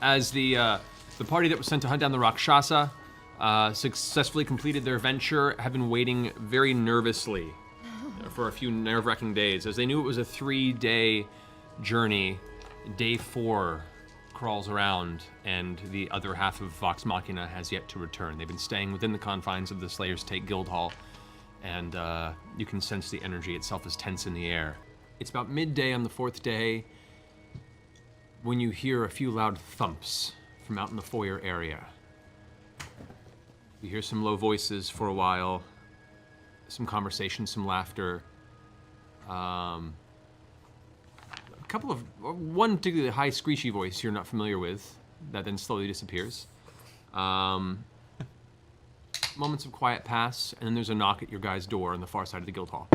as the party that was sent to hunt down the Rakshasa successfully completed their venture, have been waiting very nervously for a few nerve-wracking days, as they knew it was a 3-day journey. Day 4 crawls around, and the other half of Vox Machina has yet to return. They've been staying within the confines of the Slayer's Take Guildhall, and you can sense the energy itself is tense in the air. It's about midday on the 4th day when you hear a few loud thumps from out in the foyer area. You hear some low voices for a while, some conversation, some laughter. One particularly high screechy voice you're not familiar with, that then slowly disappears. Moments of quiet pass, and then there's a knock at your guy's door on the far side of the guild hall.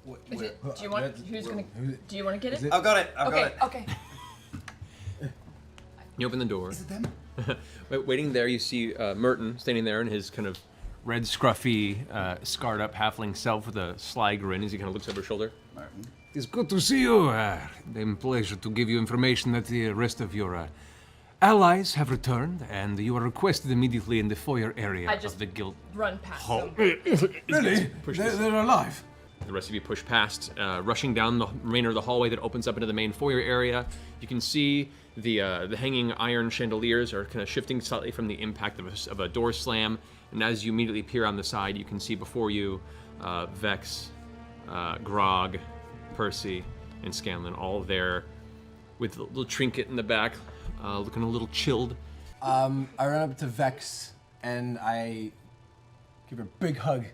Do you want to get it? I've got it. I've got it. Okay. You open the door. Is it them? Waiting there, you see Merton standing there in his kind of red, scruffy, scarred up halfling self with a sly grin as he kind of looks over his shoulder. Martin. It's good to see you. It's a pleasure to give you information that the rest of your allies have returned, and you are requested immediately in the foyer area of the guild Run past hall. them. Really? They're alive? The rest of you push past, rushing down the remainder of the hallway that opens up into the main foyer area. You can see the hanging iron chandeliers are kind of shifting slightly from the impact of a door slam. And as you immediately peer on the side, you can see before you Vex, Grog, Percy, and Scanlan, all there with a little trinket in the back, looking a little chilled. I run up to Vex and I give her a big hug.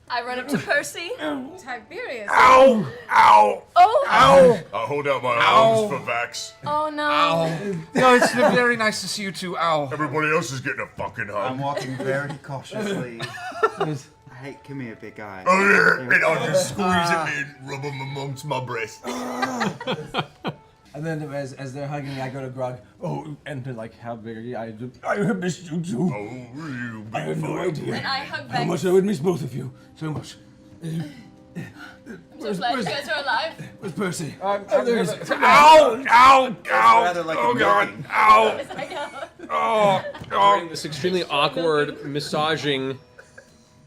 I run up to Percy. Tiberius. Ow! Ow! Oh! Ow! I'll hold out my arms for Vax. Oh no! Ow! No, it's very nice to see you too. Ow! Everybody else is getting a fucking hug. I'm walking very cautiously. Hey, come here, big guy. Oh yeah, and I'll just squeeze him in, rub him amongst my breasts. And then as they're hugging me, I go to Grog. Oh, and they're like, how very I have missed you too. Oh, you big I had no idea And I hug how Vex. much I would miss both of you. So much. I'm so glad you guys are alive. Where's Percy? Ow! Ow! Ow! rather like Oh a God! milking. Ow! Yes, I know. Oh! During this extremely awkward, massaging,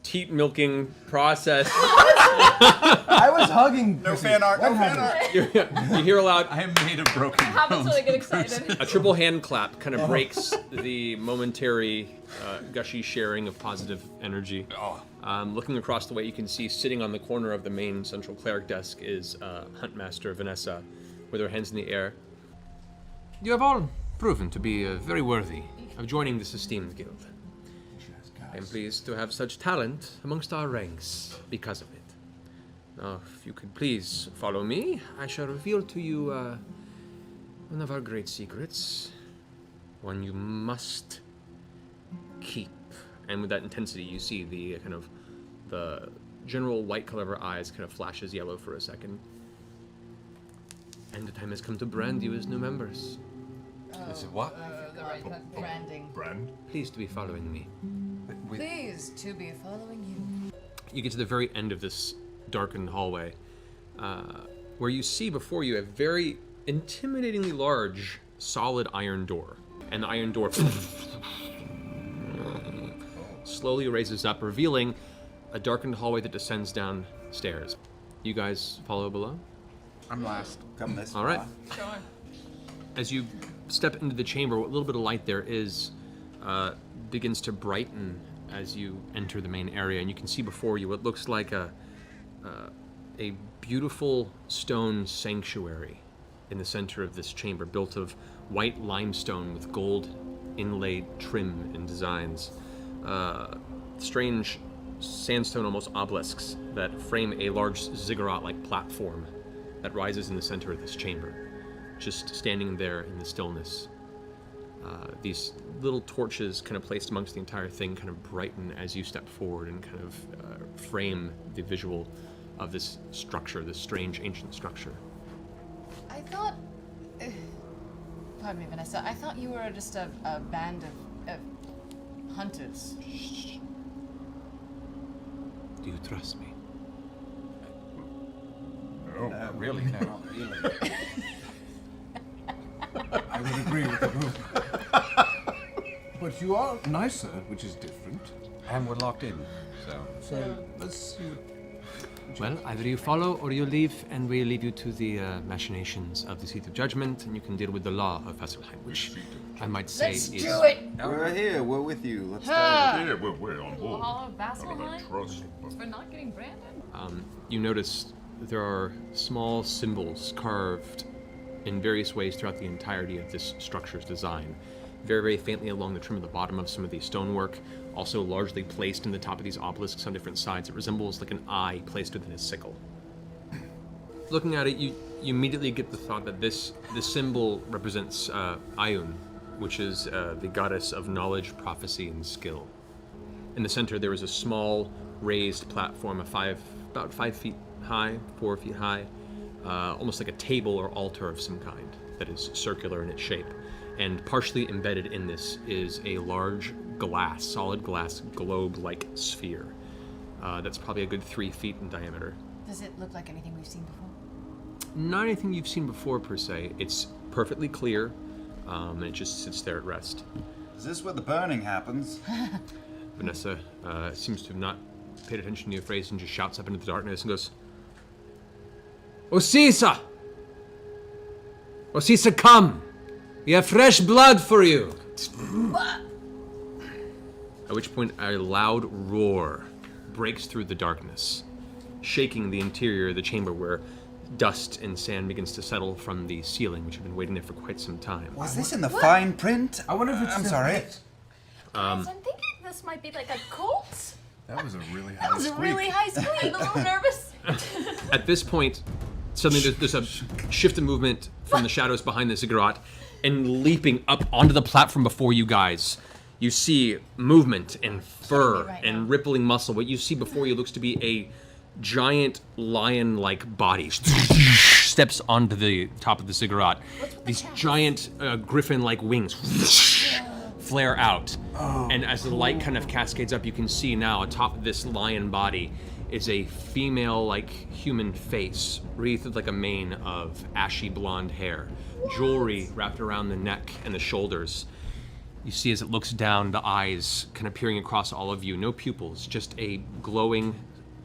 teat milking process, I was hugging. No Percy. fan art. What No fan happened? art. you hear a loud, I am made of broken Happens bones. when I get excited. a triple hand clap kind of breaks the momentary gushy sharing of positive energy. Looking across the way, you can see sitting on the corner of the main central cleric desk is Huntmaster Vanessa with her hands in the air. You have all proven to be very worthy of joining this esteemed guild. I am pleased to have such talent amongst our ranks because of it. Now, if you could please follow me, I shall reveal to you one of our great secrets, one you must keep. And with that intensity, you see the kind of the general white color of her eyes kind of flashes yellow for a second. And the time has come to brand you as new members. Is it what? The right branding. Brand? Pleased to be following me. Pleased to be following you. You get to the very end of this darkened hallway, where you see before you a very intimidatingly large, solid iron door. And the iron door slowly raises up, revealing a darkened hallway that descends downstairs. You guys follow below? I'm last. Come this All right. Sure. As you step into the chamber, what little bit of light there is begins to brighten as you enter the main area, and you can see before you what looks like a beautiful stone sanctuary in the center of this chamber, built of white limestone with gold inlaid trim and designs. Strange sandstone, almost obelisks, that frame a large ziggurat-like platform that rises in the center of this chamber, just standing there in the stillness. These little torches kind of placed amongst the entire thing kind of brighten as you step forward and kind of frame the visual of this structure, this strange ancient structure. I thought... pardon me, Vanessa. I thought you were just a band of hunters. Do you trust me? Really? No. Not really. But you are nicer, which is different. And we're locked in, so. So let's see. Well, either you follow or you leave, and we leave you to the machinations of the seat of judgment, and you can deal with the law of Vasselheim, which I might say Let's is... do it! We're here. We're with you. Let's go. Yeah, we're on board. Hall of I don't Vasselheim trust. for not getting branded. You notice there are small symbols carved in various ways throughout the entirety of this structure's design. Very, very faintly along the trim of the bottom of some of the stonework, also largely placed in the top of these obelisks on different sides. It resembles like an eye placed within a sickle. Looking at it, you immediately get the thought that this symbol represents Ayun, which is the goddess of knowledge, prophecy, and skill. In the center, there is a small raised platform about 5 feet high, 4 feet high, almost like a table or altar of some kind that is circular in its shape. And partially embedded in this is a large glass, solid glass, globe-like sphere that's probably a good 3 feet in diameter. Does it look like anything we've seen before? Not anything you've seen before, per se. It's perfectly clear, and it just sits there at rest. Is this where the burning happens? Vanessa seems to have not paid attention to your phrase and just shouts up into the darkness and goes, Osisa! Osisa, come! We have fresh blood for you! At which point a loud roar breaks through the darkness, shaking the interior of the chamber where dust and sand begins to settle from the ceiling, which had been waiting there for quite some time. Was this in the fine print? I wonder if it's. I'm sorry. Guys, I'm thinking this might be like a cult. That was a really high That was a really high squeak. I'm a little nervous. At this point, suddenly there's a shift in movement from the shadows behind the ziggurat, and leaping up onto the platform before you guys, you see movement and fur right and now. rippling muscle. What you see before you looks to be a giant lion-like body steps onto the top of the ziggurat. These giant griffin-like wings flare out, and as the light kind of cascades up, you can see now atop this lion body is a female-like human face, wreathed with like a mane of ashy blonde hair, jewelry wrapped around the neck and the shoulders. You see as it looks down, the eyes kind of peering across all of you, no pupils, just a glowing,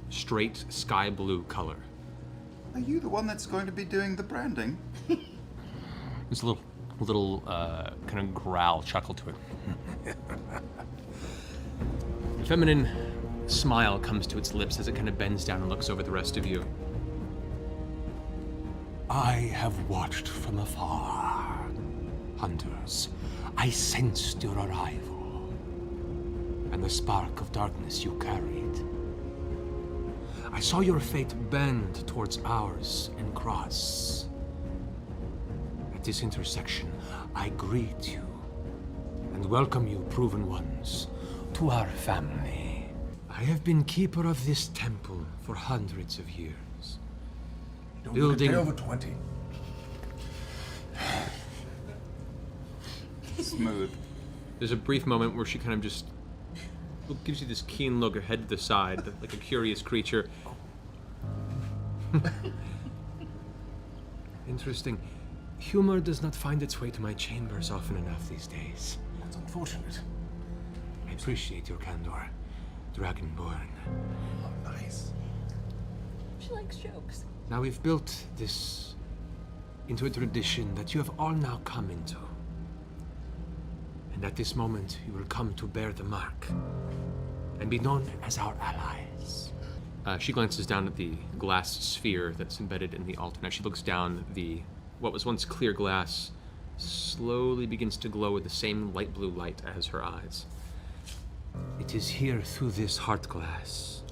straight sky blue color. Are you the one that's going to be doing the branding? There's a little kind of growl, chuckle to it. A feminine smile comes to its lips as it kind of bends down and looks over the rest of you. I have watched from afar. Hunters, I sensed your arrival, and the spark of darkness you carried. I saw your fate bend towards ours and cross. At this intersection, I greet you and welcome you, proven ones, to our family. I have been keeper of this temple for hundreds of years. Don't Building- look a day over 20. Smooth. There's a brief moment where she kind of just gives you this keen look ahead to the side, like a curious creature. Interesting. Humor does not find its way to my chambers often enough these days. That's unfortunate. I appreciate your candor, Dragonborn. Oh, nice. She likes jokes. Now we've built this into a tradition that you have all now come into. And at this moment, you will come to bear the mark and be known as our allies. She glances down at the glass sphere that's embedded in the altar. Now she looks down, what was once clear glass slowly begins to glow with the same light blue light as her eyes. It is here through this heart glass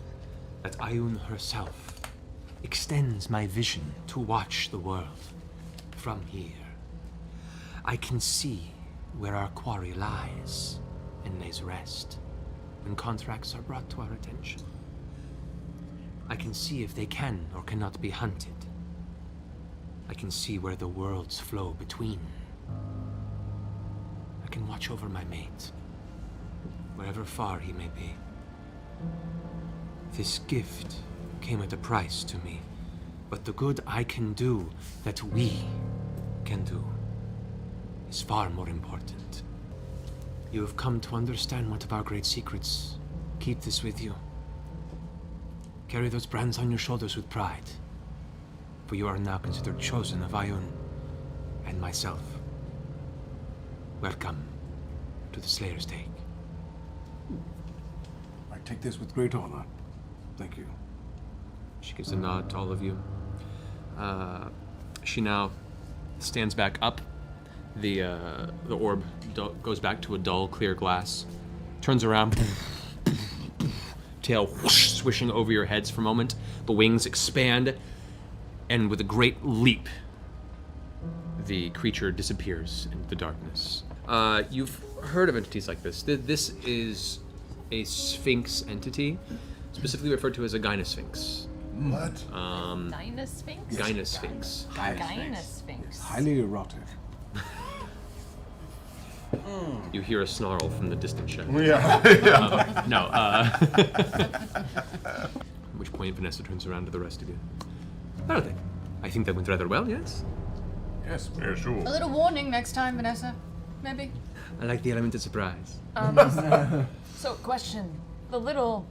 that Ayun herself extends my vision to watch the world from here. I can see where our quarry lies and lays rest when contracts are brought to our attention. I can see if they can or cannot be hunted. I can see where the worlds flow between. I can watch over my mate, wherever far he may be. This gift came at a price to me, but the good I can do, that we can do, is far more important. You have come to understand one of our great secrets. Keep this with you. Carry those brands on your shoulders with pride. For you are now considered chosen of Ayun and myself. Welcome to the Slayer's Take. I take this with great honor. Thank you. She gives a nod to all of you. She now stands back up. The orb goes back to a dull, clear glass. Turns around. Tail whoosh, swishing over your heads for a moment. The wings expand. And with a great leap, the creature disappears into the darkness. You've heard of entities like this. This is a sphinx entity, specifically referred to as a gynosphinx. What? Gynosphinx? Gynosphinx. Gynosphinx. Highly erotic. You hear a snarl from the distant shed. Yeah. No. At which point Vanessa turns around to the rest of you. How are they? I think that went rather well, yes? Yes. Yeah, sure. A little warning next time, Vanessa. Maybe. I like the element of surprise. So, question. The little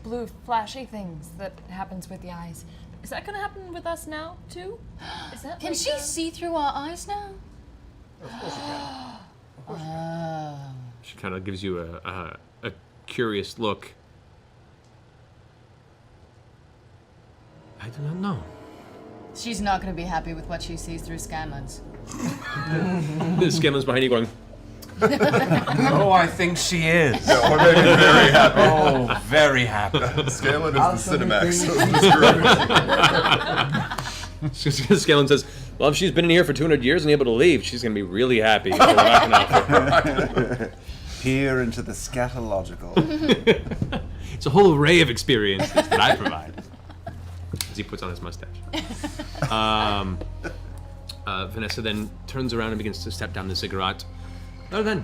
blue flashy things that happens with the eyes. Is that gonna happen with us now, too? Is that Can like she see through our eyes now? She kind of gives you a curious look. I do not know. She's not going to be happy with what she sees through Scanlan's. Scanlan's behind you going, Oh, I think she is. Yeah, we're making very happy. Oh, very happy. Scaling is the Cinemax. Scanlan says, well, if she's been in here for 200 years and able to leave, she's going to be really happy. So we're not gonna offer her. Peer into the scatological. It's a whole array of experiences that I provide. As he puts on his mustache. Vanessa then turns around and begins to step down the ziggurat. Well then,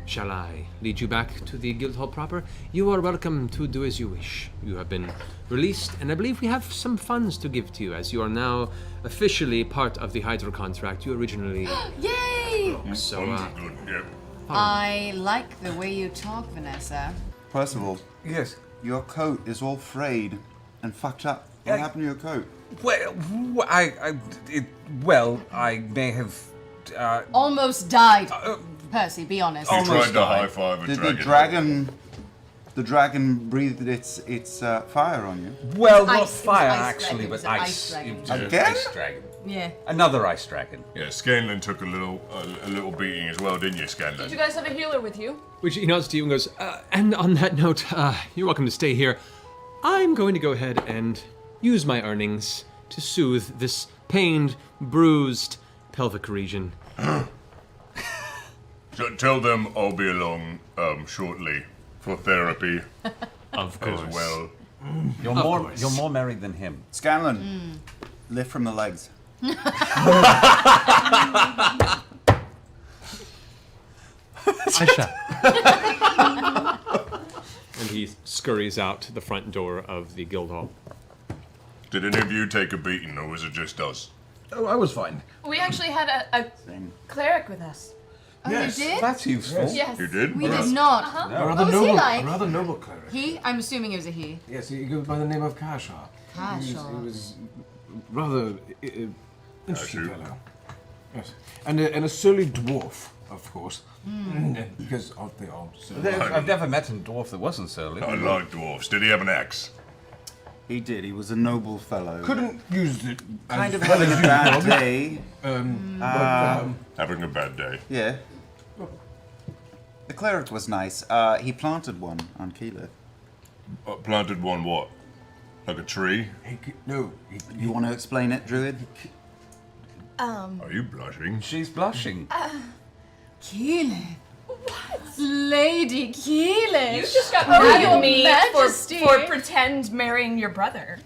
shall I lead you back to the guild hall proper? You are welcome to do as you wish. You have been released, and I believe we have some funds to give to you, as you are now officially part of the Hydra contract you originally... Yay! So, Good, yep. I like the way you talk, Vanessa. First of all, Yes. your coat is all frayed and fucked up. What happened to your coat? Well, I may have. Almost died. Percy, be honest. You Almost tried to died. high five a Did dragon. the dragon breathed its fire on you? Well, Ice- not it was fire ice actually, dragon, it was but an ice. ice dragon. It was an Again? ice dragon. Yeah. Another ice dragon. Yeah, Scanlan took a little beating as well, didn't you, Scanlan? Did you guys have a healer with you? which he nods to you and goes, and on that note, you're welcome to stay here. I'm going to go ahead and use my earnings to soothe this pained, bruised pelvic region. So tell them I'll be along shortly for therapy Of as well. You're more married than him. Scanlan, lift from the legs. I shall. And he scurries out the front door of the guild hall. Did any of you take a beating, or was it just us? Oh, I was fine. We actually had a cleric with us. Oh, Yes. you did? That's useful. Yes. You did? We did not. A rather What was he noble, like? a rather noble cleric. He? I'm assuming it was a he. Yes, he goes by the name of Kasha. He was rather interesting Kashu. fellow. Yes, and a surly dwarf, of course, because aren't they all surly? I've never met a dwarf that wasn't surly. I like dwarfs. Did he have an axe? He did. He was a noble fellow. Couldn't use it kind as of well having as a you, bad Grog. day. Having a bad day. Yeah. The cleric was nice. He planted one on Keyleth. Planted one what? Like a tree? You want to explain it, Druid? Are you blushing? She's blushing. Keyleth. Lady Keyleth. You just got Oh, mad your at me Majesty. for pretend marrying your brother.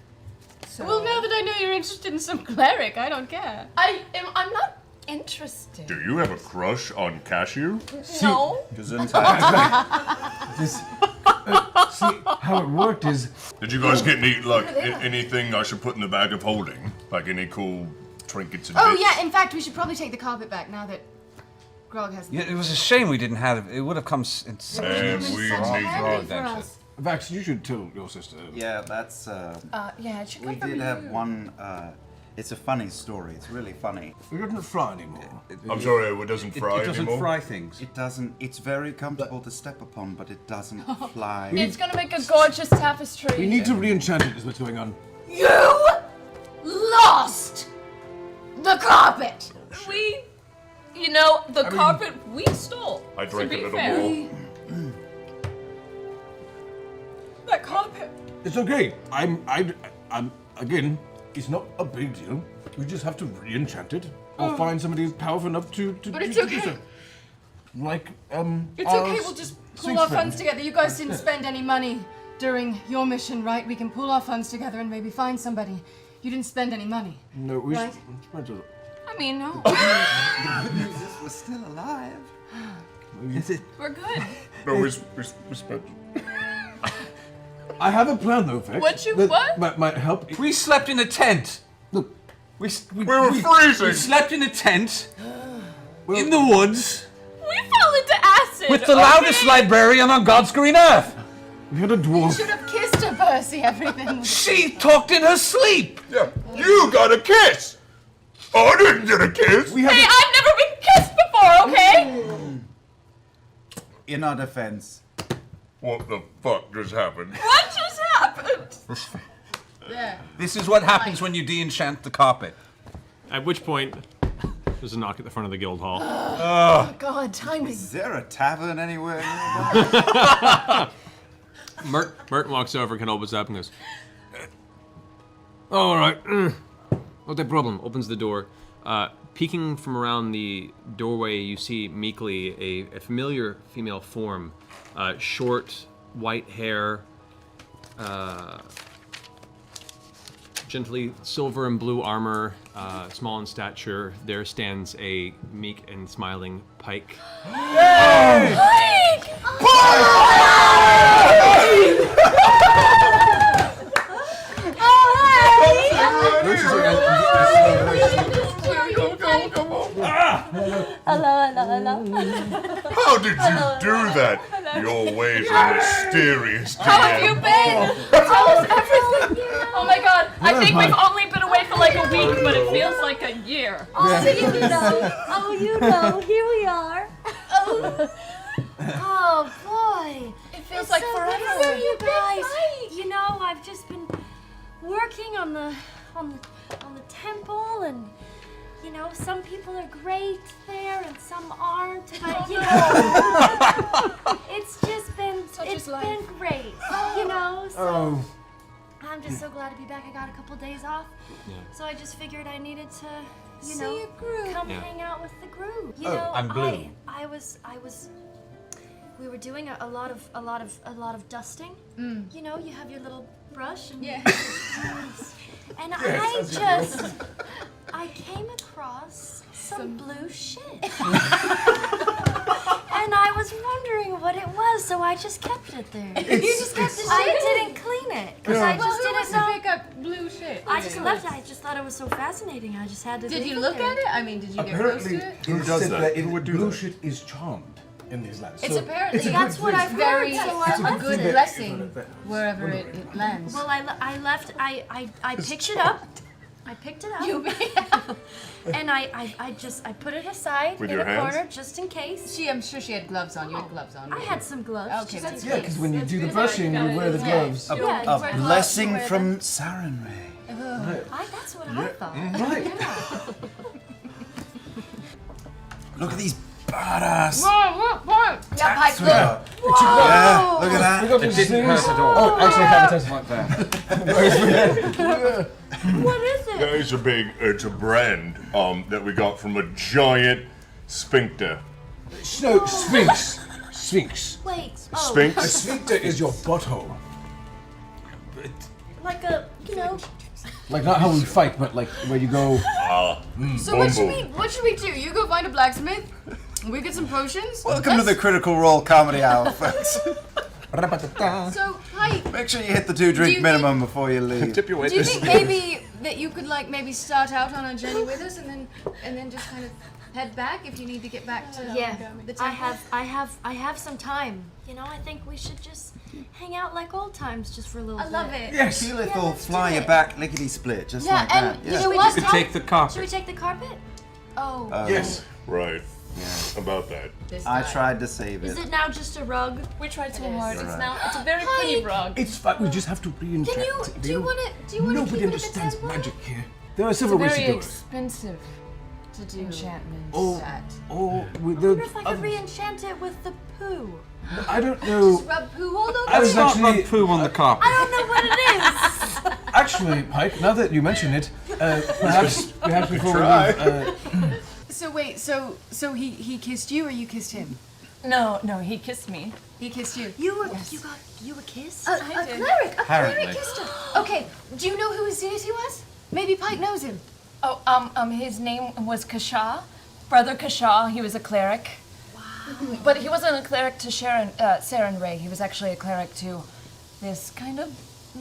So Well, now that I know you're interested in some cleric, I don't care. I'm not interested. Do you have a crush on Cashew? No. Gesundheit. This, see, how it worked is Did you guys get any anything I should put in the bag of holding? Like any cool trinkets and Oh bits? yeah, in fact, we should probably take the carpet back now that Grog has. Yeah, it was a shame we didn't have it. It would have come in such And a we such need handy for adventure. us. Vax, you should tell your sister. Yeah, that's. Yeah, it should We come from did have you. one. It's a funny story. It's really funny. It doesn't fry anymore. I'm sorry, it doesn't fry It doesn't anymore. fry things. It doesn't. It's very comfortable to step upon, but it doesn't fly. It's gonna make a gorgeous tapestry. We need to re-enchant it, is what's going on. You lost the carpet. We, the carpet we stole. I drank to a be little fair. more. That carpet. It's okay. I'm again, it's not a big deal. We just have to re-enchant it. Or find somebody who's powerful enough to But it's do okay. so. Like, It's our okay, we'll just pull Sphinx our friend. funds together. You guys didn't spend any money during your mission, right? We can pull our funds together and maybe find somebody. You didn't spend any money. No, we Right. spent a I mean, no. We're still alive. We're good. No, we spent. I have a plan though, Vex. What? Might help. We slept in a tent. Look, We were freezing. We slept in a tent in the woods We fell into acid. with the loudest librarian on God's green earth. we had a dwarf. Should have kissed her, Percy. Everything was. She talked in her sleep. Yeah, you got a kiss. I didn't get a kiss. We had Hey, a, I've never been kissed before, okay? In our defense, What the fuck just happened? What just happened? Yeah. This is what happens when you de-enchant the carpet. At which point, there's a knock at the front of the guild hall. Oh God, time is. is there a tavern anywhere nearby? Merton walks over, kind of opens up and goes, all right, not the problem. Opens the door. Peeking from around the doorway, you see meekly a familiar female form. Short, white hair, gently silver and blue armor, small in stature. There stands a meek and smiling Pike. Hello. How did you do that? Your ways are mysterious to How have you been? Tell us everything. Oh my god, I think we've only been away for like a week, but it feels like a year. You know, here we are. Oh boy. It feels It's like so forever. good to see you guys. You know, I've just been working on the temple, and you know, some people are great there and some aren't, but you know, it's just been been great. You know, so I'm just so glad to be back. I got a couple days off, so I just figured I needed to, you know, come hang out with the group. You know, I'm blue. I was. We were doing a lot of dusting. You know, you have your little brush and and I came across some blue shit. And I was wondering what it was, so I just kept it there. You just kept the shit. I didn't clean it because I just didn't know. pick up blue shit. I just left it. I just thought it was so fascinating. I just had to. Did leave you look there. at it? I mean, did you get close to Apparently, it? who does said that? that Who would do blue that? shit is charmed in these lands. It's So apparently it's a That's good what thing. I've very heard. So a I'm good good. blessing wherever it lands. Well, I left. I picked it up. I picked it up. And I put it aside With in your a hands? corner just in case. I'm sure she had gloves on. You had gloves on. I had some gloves. Okay, just that's in Yeah, case. because when you do the good. brushing, you wear the gloves. Yeah, you wear a gloves, you blessing wear from them. Sarenrae. That's what I thought. Right. Look at these badass. Yeah, Pike, look. Yeah, look at that. We got these didn't things. hurt at all. Oh, actually, I have a test. Like that. What is it? It's a brand that we got from a giant sphincter. No, Sphinx. Sphinx. Wait. Oh, A Sphinx? sphincter is your butthole. like a, you know. Like not how we fight, but like where you go. So what should we do? You go find a blacksmith. We get some potions. Welcome to the Critical Role Comedy Hour, folks. So, Pike, Make sure you hit the 2-drink you minimum before you leave. Tip your do you think maybe that you could like maybe start out on a journey with us and then just kind of head back if you need to get back to Yeah, the temple? I have some time. You know, I think we should just hang out like old times just for a little I bit. love it. Yes. Keyleth Yeah, will let's fly do you it. back lickety split, just Yeah, like and that. you Yeah. know You what? could take the carpet. Should we take the carpet? Oh, Yes. Right. Yeah. About that. this I guy. tried to save Is it. it now just a rug? We tried so It is. hard. It's Right. now. It's a very pretty rug. It's fine. We just have to re-enchant. Can you? Do you want to Nobody keep it at the understands temple? magic here. There are It's several ways to very do it. expensive To do enchantment. that. Oh, with I the wonder if I could re-enchant it with the poo. I don't know. Just rub poo all over. I was Let's not actually, rub poo on the carpet. I don't know what it is. actually, Pike. Now that you mention it, perhaps before we leave, So wait, so he kissed you or you kissed him? No, he kissed me. He kissed you. You got a kiss? A did. cleric. A Apparently. cleric kissed her. Okay. Do you know who his deity was? Maybe Pike knows him. Oh, his name was Kasha, Brother Kasha. He was a cleric. Wow. But he wasn't a cleric to Saren Ray. He was actually a cleric to this kind of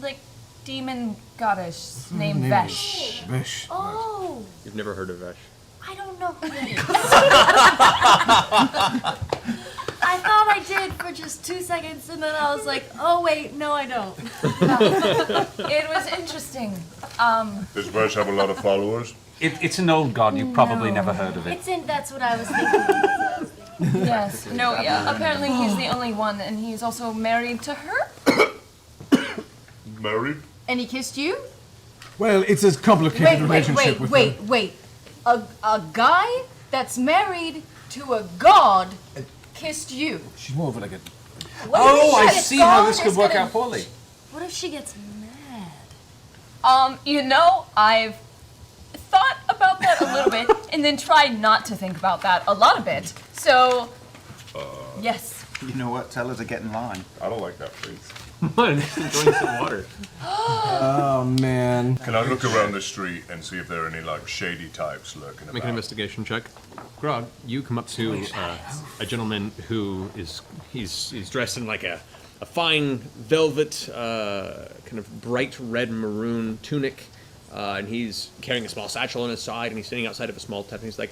like demon goddess named Vesh. Vish. Oh, You've never heard of Vesh? I don't know who that is. I thought I did for just 2 seconds, and then I was like, oh wait, no, I don't. It was interesting. Does Vesh have a lot of followers? It's an old god. You've probably never heard of it. That's what I was thinking. Yes. No. Yeah. Apparently, he's the only one, and he's also married to her. Married? And he kissed you? Well, it's a complicated relationship with them. wait. A guy that's married to a god kissed you. She's more of like a. Oh, I Shit, see how this God could is work gonna- out poorly. What if she gets mad? You know, I've thought about that a little bit, and then tried not to think about that a lot of bit. So, yes. You know what? Tell her to get in line. I don't like that phrase. Come just enjoying some water. Oh man. Can I look around the street and see if there are any like shady types lurking Make an about? investigation check. Grog, you come up to a gentleman who he's dressed in like a fine velvet, kind of bright red maroon tunic, and he's carrying a small satchel on his side, and he's sitting outside of a small tent, and he's like,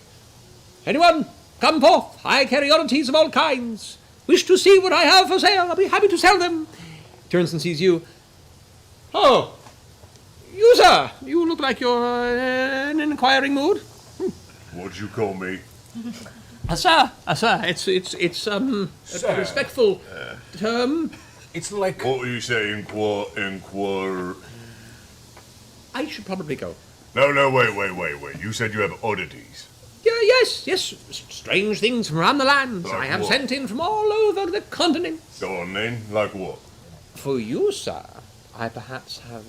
"Anyone, come forth! I carry oddities of all kinds. Wish to see what I have for sale? I'll be happy to sell them." Turns and sees you. "Oh, you, sir! You look like you're in an inquiring mood." What'd you call me? Sir, it's a respectful term. It's like. What were you saying? Inquire. I should probably go. No, wait. You said you have oddities. Yeah, yes, strange things from around the lands. Like I have what? sent in from all over the continent. Go on then. Like what? For you, sir, I perhaps have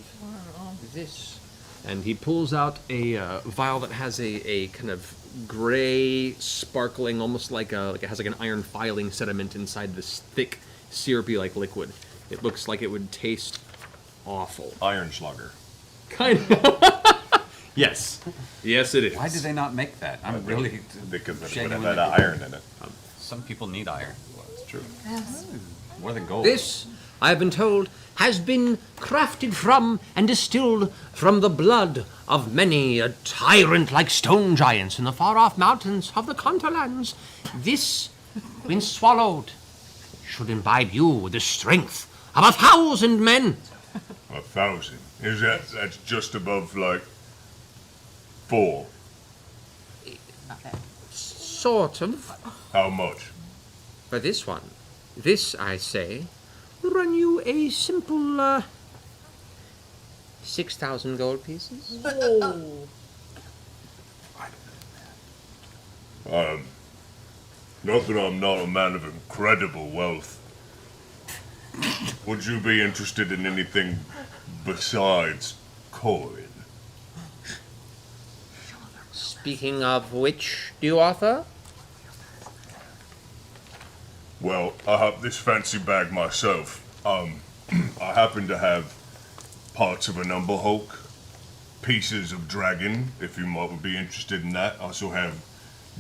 this. And he pulls out a vial that has a kind of gray, sparkling, almost like it has like an iron filing sediment inside this thick, syrupy like liquid. It looks like it would taste awful. Iron slugger. Kind of. Yes, it is. Why did they not make that? I'm really Because it would have genuinely. had iron in it. Some people need iron. Well, it's true. More than gold. This, I have been told, has been crafted from and distilled from the blood of many a tyrant like stone giants in the far-off mountains of the Conterlands. This, when swallowed, should imbibe you with the strength of 1,000 men. 1,000. That's just above like 4. Sort of. How much? For this one, this, I say, will run you a simple, 6,000 gold pieces. Not that I'm not a man of incredible wealth. Would you be interested in anything besides coin? Speaking of which, do you offer? Well, I have this fancy bag myself. I happen to have parts of an umber hulk, pieces of dragon, if you might be interested in that. I also have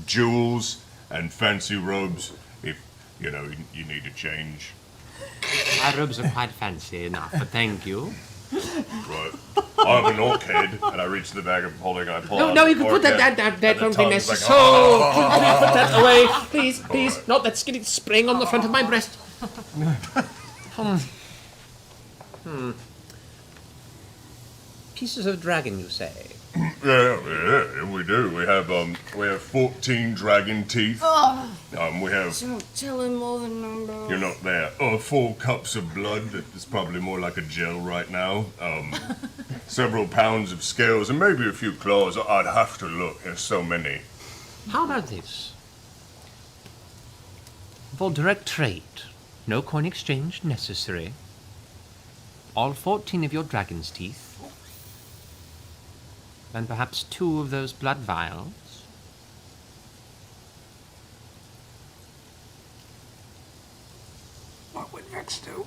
jewels and fancy robes, if, you need a change. My robes are quite fancy enough, but thank you. Right. I have an orc head, and I reach the bag of holding. I pull out. No, you the can orc put that head, won't and be the tongue's necessary. like, So, can you put that away? Please, please. No, that's getting spraying on the front of my breast. Pieces of dragon, you say? Yeah, we do. We have 14 dragon teeth. Oh, We have. don't tell him all the numbers. You're not there. 4 cups of blood. It's probably more like a gel right now. Several pounds of scales and maybe a few claws. I'd have to look. There's so many. How about this? For direct trade, no coin exchange necessary. All 14 of your dragon's teeth. And perhaps 2 of those blood vials. What would Vex do?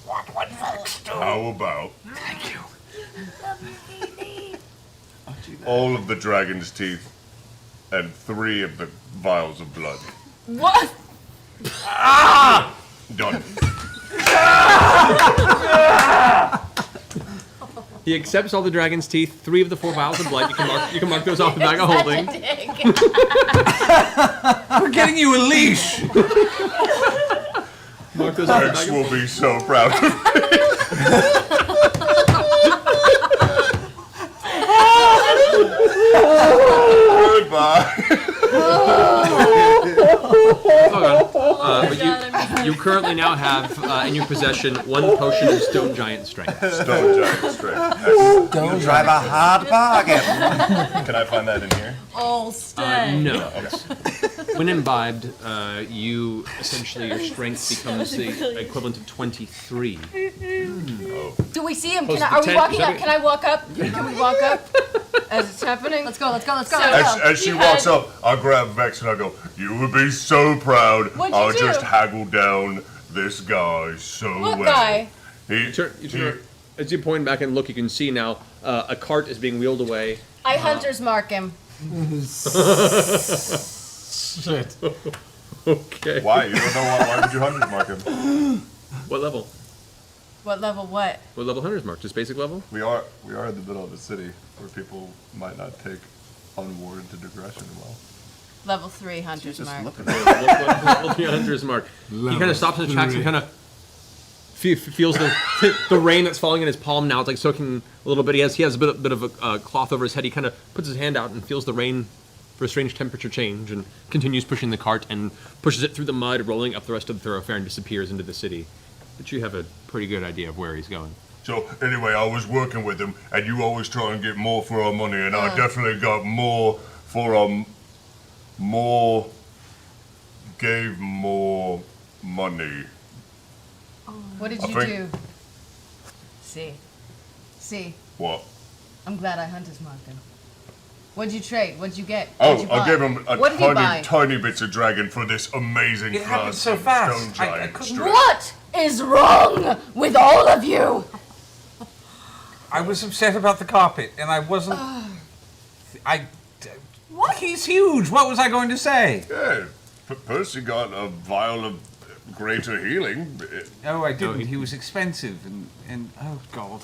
What would Vex do? How about Thank you. all of the dragon's teeth and 3 of the vials of blood? What? Done. He accepts all the dragon's teeth, 3 of the 4 vials of blood. You can mark those off the bag of holding. We're getting you a leash. Mark those off the Vex bag of will be so proud of me. Goodbye. Hold on. But you currently now have in your possession 1 potion of stone giant strength. Stone giant strength. Excellent. You drive a hard bargain. Can I find that in here? Oh, stay. No. When imbibed, you essentially your strength becomes the equivalent of 23. Do we see him? Close to Are we 10, walking is that up? it? Can I walk up? Can we walk up as it's happening? Let's go, let's go, let's go. As she walks up, I grab Vex and I go, "You would be so proud. What'd you I'll do? just haggle down this guy so What well." guy? You turn, as you point back and look, you can see now a cart is being wheeled away. I hunter's mark him. Shit. Okay. Why? You don't know why would you hunter's mark him? What level? What level? What? What level hunter's mark? Just basic level? We are in the middle of a city where people might not take unwarranted aggression well. Level 3 hunter's mark. Look at that. Level 3 hunter's mark. He kind of stops in his tracks and kind of feels the rain that's falling in his palm now. It's like soaking a little bit. He has a bit of a cloth over his head. He kind of puts his hand out and feels the rain for a strange temperature change and continues pushing the cart and pushes it through the mud, rolling up the rest of the thoroughfare and disappears into the city. But you have a pretty good idea of where he's going. So anyway, I was working with him, and you always try and get more for our money, and I definitely got more for gave more money. What did I you think- do? See. What? I'm glad I hunter's marked him. What'd you trade? What'd you get? Oh, What'd you I buy? gave him What did he buy? tiny bits of dragon for this amazing It happened flask so of fast. stone I giant couldn't- strength. What is wrong with all of you? I was upset about the carpet, and I wasn't. What? He's huge. What was I going to say? Yeah, Percy got a vial of greater healing. Oh, I didn't. He was expensive, and oh god.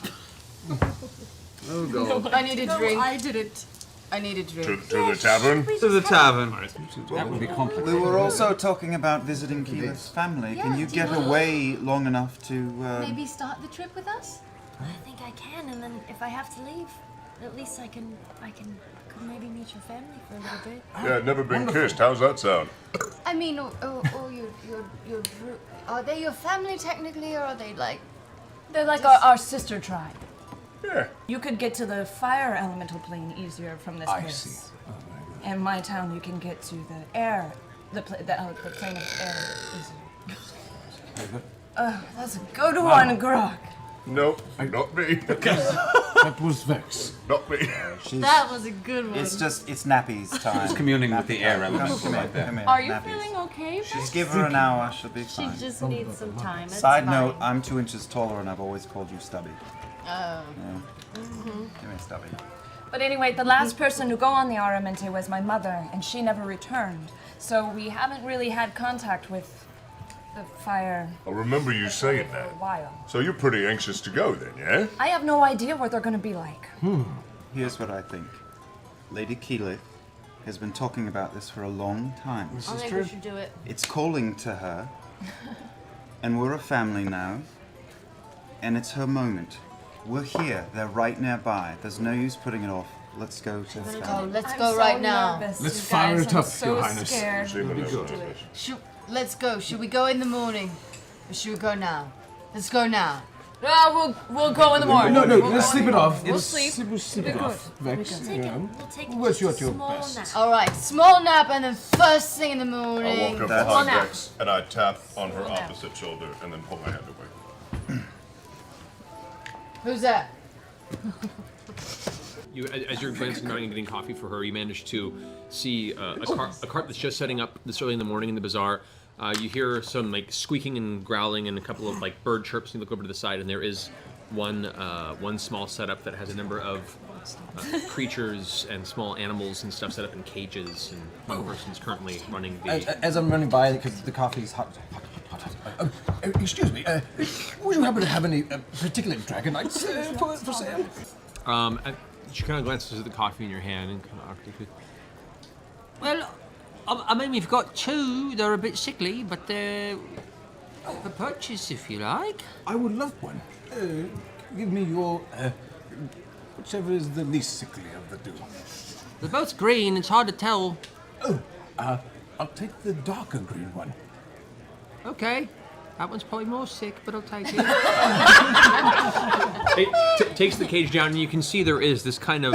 Oh, God. I need a drink. I didn't. I need a To drink. the tavern. To the tavern. That would be We complicated. were also talking about visiting Keyleth's family. Can you do you get want- away long enough to... Maybe start the trip with us? I think I can, and then if I have to leave, at least I can could maybe meet your family for a little bit. Yeah, never been kissed. How's that sound? I mean, are they your family technically, or are they like? They're like our sister tribe. Yeah. You could get to the fire elemental plane easier from this place. see. In my town, you can get to the air, the plane of air easier. That's a good one, Grog. Nope, not me. That was Vex. Not me. That was a good one. It's nappies time. Communing with the air Come elements here, right there. come here, Are you nappies. feeling okay? Just give her an hour, she'll be She fine. just needs some time. It's Side fine. note, I'm 2 inches taller and I've always called you Stubby. Oh. Give me Stubby. But anyway, the last person to go on the Aramente was my mother, and she never returned. So we haven't really had contact with the fire I remember you saying for a that. while. So you're pretty anxious to go then, yeah? I have no idea what they're gonna be like. Here's what I think. Lady Keyleth has been talking about this for a long time. I think we should do it. It's calling to her. And we're a family now. And it's her moment. We're here. They're right nearby. There's no use putting it off. Let's go to the family. Let's go right now. Let's fire it up, so Your Highness. scared. Let's go. Should we go in the morning? Or should we go now? Let's go now. We'll go in the morning. No, let's sleep it off. We'll sleep. We'll sleep it off. Vex, We'll take What's just your a small best? nap. All right, small nap and then first thing in the I morning. walk up That's- behind Well, Vex and I tap on her opposite shoulder and then pull my hand away. Who's that? You, as you're glancing around and getting coffee for her, you manage to see a cart that's just setting up this early in the morning in the bazaar. You hear some like squeaking and growling and a couple of like bird chirps. You look over to the side, and there is one small setup that has a number of creatures and small animals and stuff set up in cages. And one person's currently running the. As I'm running by, because the coffee's hot. Excuse me, would you happen to have any particular dragonites for sale? She kind of glances at the coffee in your hand and kind of awkwardly. Well, I mean, we've got two. They're a bit sickly, but they're for purchase if you like. I would love one. Give me your, whichever is the least sickly of the two. They're both green. It's hard to tell. I'll take the darker green one. Okay. That one's probably more sick, but I'll take it. Takes the cage down, and you can see there is this kind of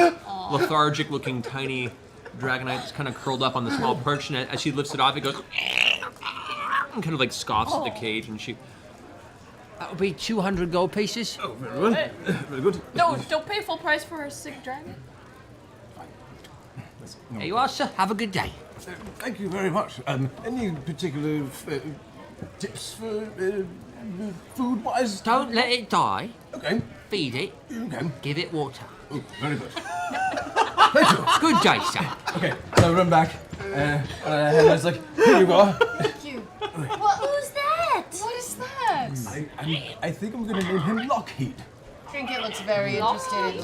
lethargic-looking tiny dragonite that's kind of curled up on the small perch, and as she lifts it off, it goes and kind of like scoffs at the cage, and she. That'll be 200 gold pieces. Oh, very well. Very good. No, don't pay full price for a sick dragon. There you are, sir. Have a good day. Thank you very much. Any particular tips for food-wise? Don't let it die. Okay. Feed it. Okay. Give it water. Oh, very good. Thank you. Good day, sir. Okay, so I run back, and Hannah's like, here you go. Thank you. Who's that? What is that? I think I'm gonna name him Lockheed. Trinket looks very interested in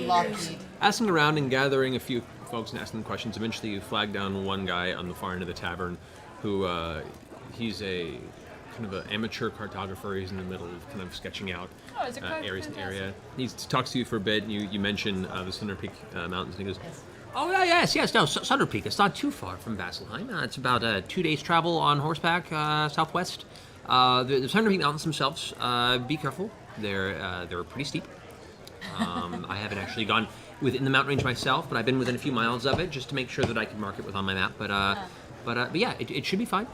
Lockheed. Asking around and gathering a few folks and asking them questions, eventually you flag down one guy on the far end of the tavern who, he's a kind of an amateur cartographer. He's in the middle of kind of sketching out areas and area. He talks to you for a bit, and you mention the Thunder Peak Mountains, and he goes, Oh, yes, no, Thunder Peak. It's not too far from Vasselheim. It's about 2 days' travel on horseback southwest. The Thunder Peak Mountains themselves, be careful. They're pretty steep. I haven't actually gone within the mountain range myself, but I've been within a few miles of it just to make sure that I can mark it with on my map. But yeah, it should be fine.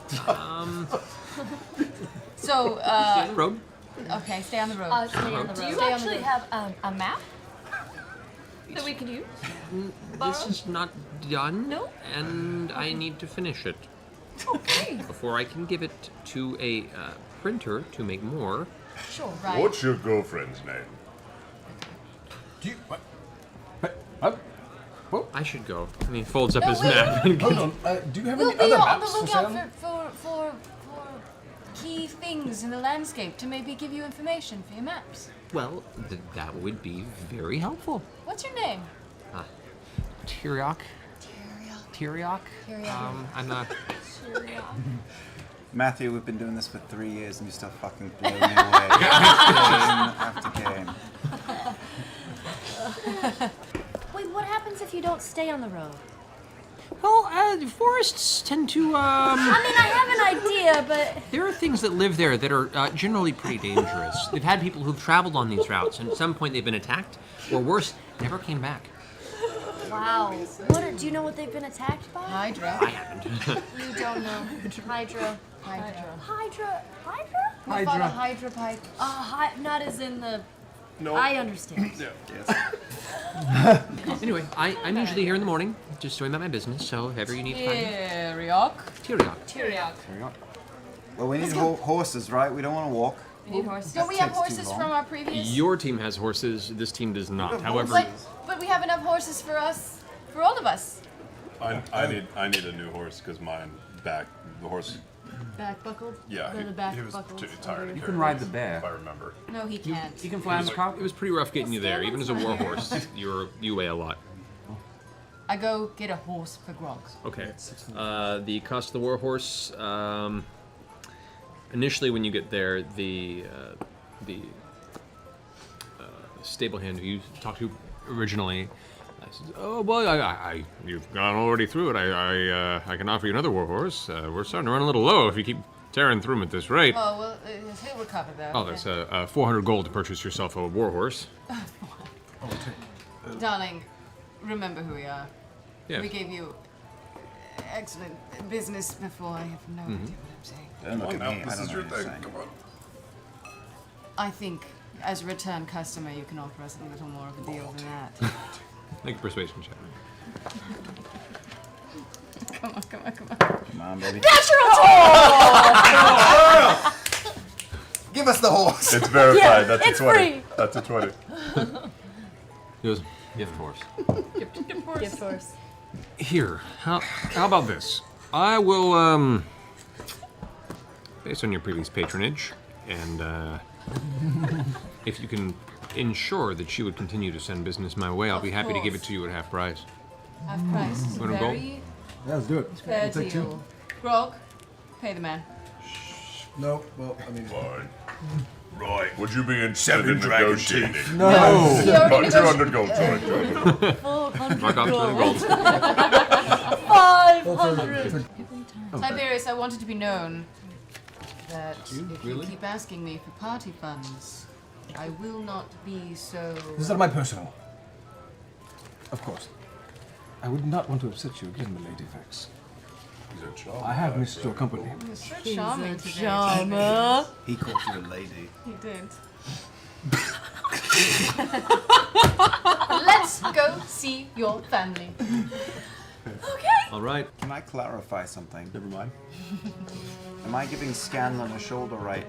So, Stay on the road. okay, stay on the road. Do you actually have a map that we could use? This is not done, No? and I need to finish it Okay. before I can give it to a printer to make more. Sure. Right. What's your girlfriend's name? Do you... I should go. And he folds up No, his wait. map. And Hold on, do you have We'll any be other on the maps for lookout sale? for key things in the landscape to maybe give you information for your maps. well, that would be very helpful. What's your name? Tyriok. Tyriok. I'm not. Matthew, we've been doing this for 3 years and you still fucking blow me away. Game after game. Wait, what happens if you don't stay on the road? Well, forests tend to, I mean, I have an idea, but There are things that live there that are generally pretty dangerous. They've had people who've traveled on these routes, and at some point they've been attacked, or worse, never came back. wow. Do you know what they've been attacked by? Hydra. I haven't. You don't know. Hydra. Hydra. Hydra? We fought a Hydra Pike. Not as in the. No. I understand. Anyway, I'm usually here in the morning, just doing about my business, so if ever you need to find me. Tyriok. Tyriok. Tyriok. Well, we need horses, right? We don't want to walk. We need horses. Don't we That have takes too horses long. from our previous? Your team has horses, this team does not. However, But we have enough horses for us, for all of us. I need a new horse because mine the horse Back buckled? Yeah, The back he was buckled. too tired. under- You can ride the bear. If I remember. No, he can't. You can fly on the cock. It was pretty rough getting you there, even as a warhorse. You weigh a lot. I go get a horse for Grog. Okay. The cost of the warhorse. Initially, when you get there, the stable hand who you talked to originally says, "Oh well, you've gone already through it. I can offer you another warhorse. We're starting to run a little low if you keep tearing through them at this rate." Oh, well, he'll recover though. Oh, that's 400 gold to purchase yourself a warhorse. Darling, remember who we are. Yeah. We gave you excellent business before. I have no idea what I'm saying. Don't look Come at on me. now, I this don't is know your what you're thing. saying. Come on. I think, as a return customer, you can offer us a little more of a deal than that. Make a persuasion check. Come on, come on, come on. Come on, baby. Give us the horse. It's verified. Yeah, That's it's a 20. free. That's a 20. He goes, Gift horse. Gift horse. "Here, how about this? I will, based on your previous patronage, and if you can ensure that she would continue to send business my way, I'll be happy to give it to you at half price." Half price. You wanna go? Very Yeah, let's do it. fair We'll take two. deal. Grog, pay the man. No, well, I mean. Fine. Right. Would you be interested in negotiating? No! About 200 gold. Sorry. Mark off 200 gold. 500. Tiberius, I want it to be known that if you keep asking me for party funds, I will not be so... This is not my personal. Of course. I would not want to upset you again, milady Vex. I have missed your company. You're so charming today. Charmer. He called you a lady. He did. Let's go see your family. All right. Can I clarify something? Never mind. Am I giving Scanlan a shoulder ride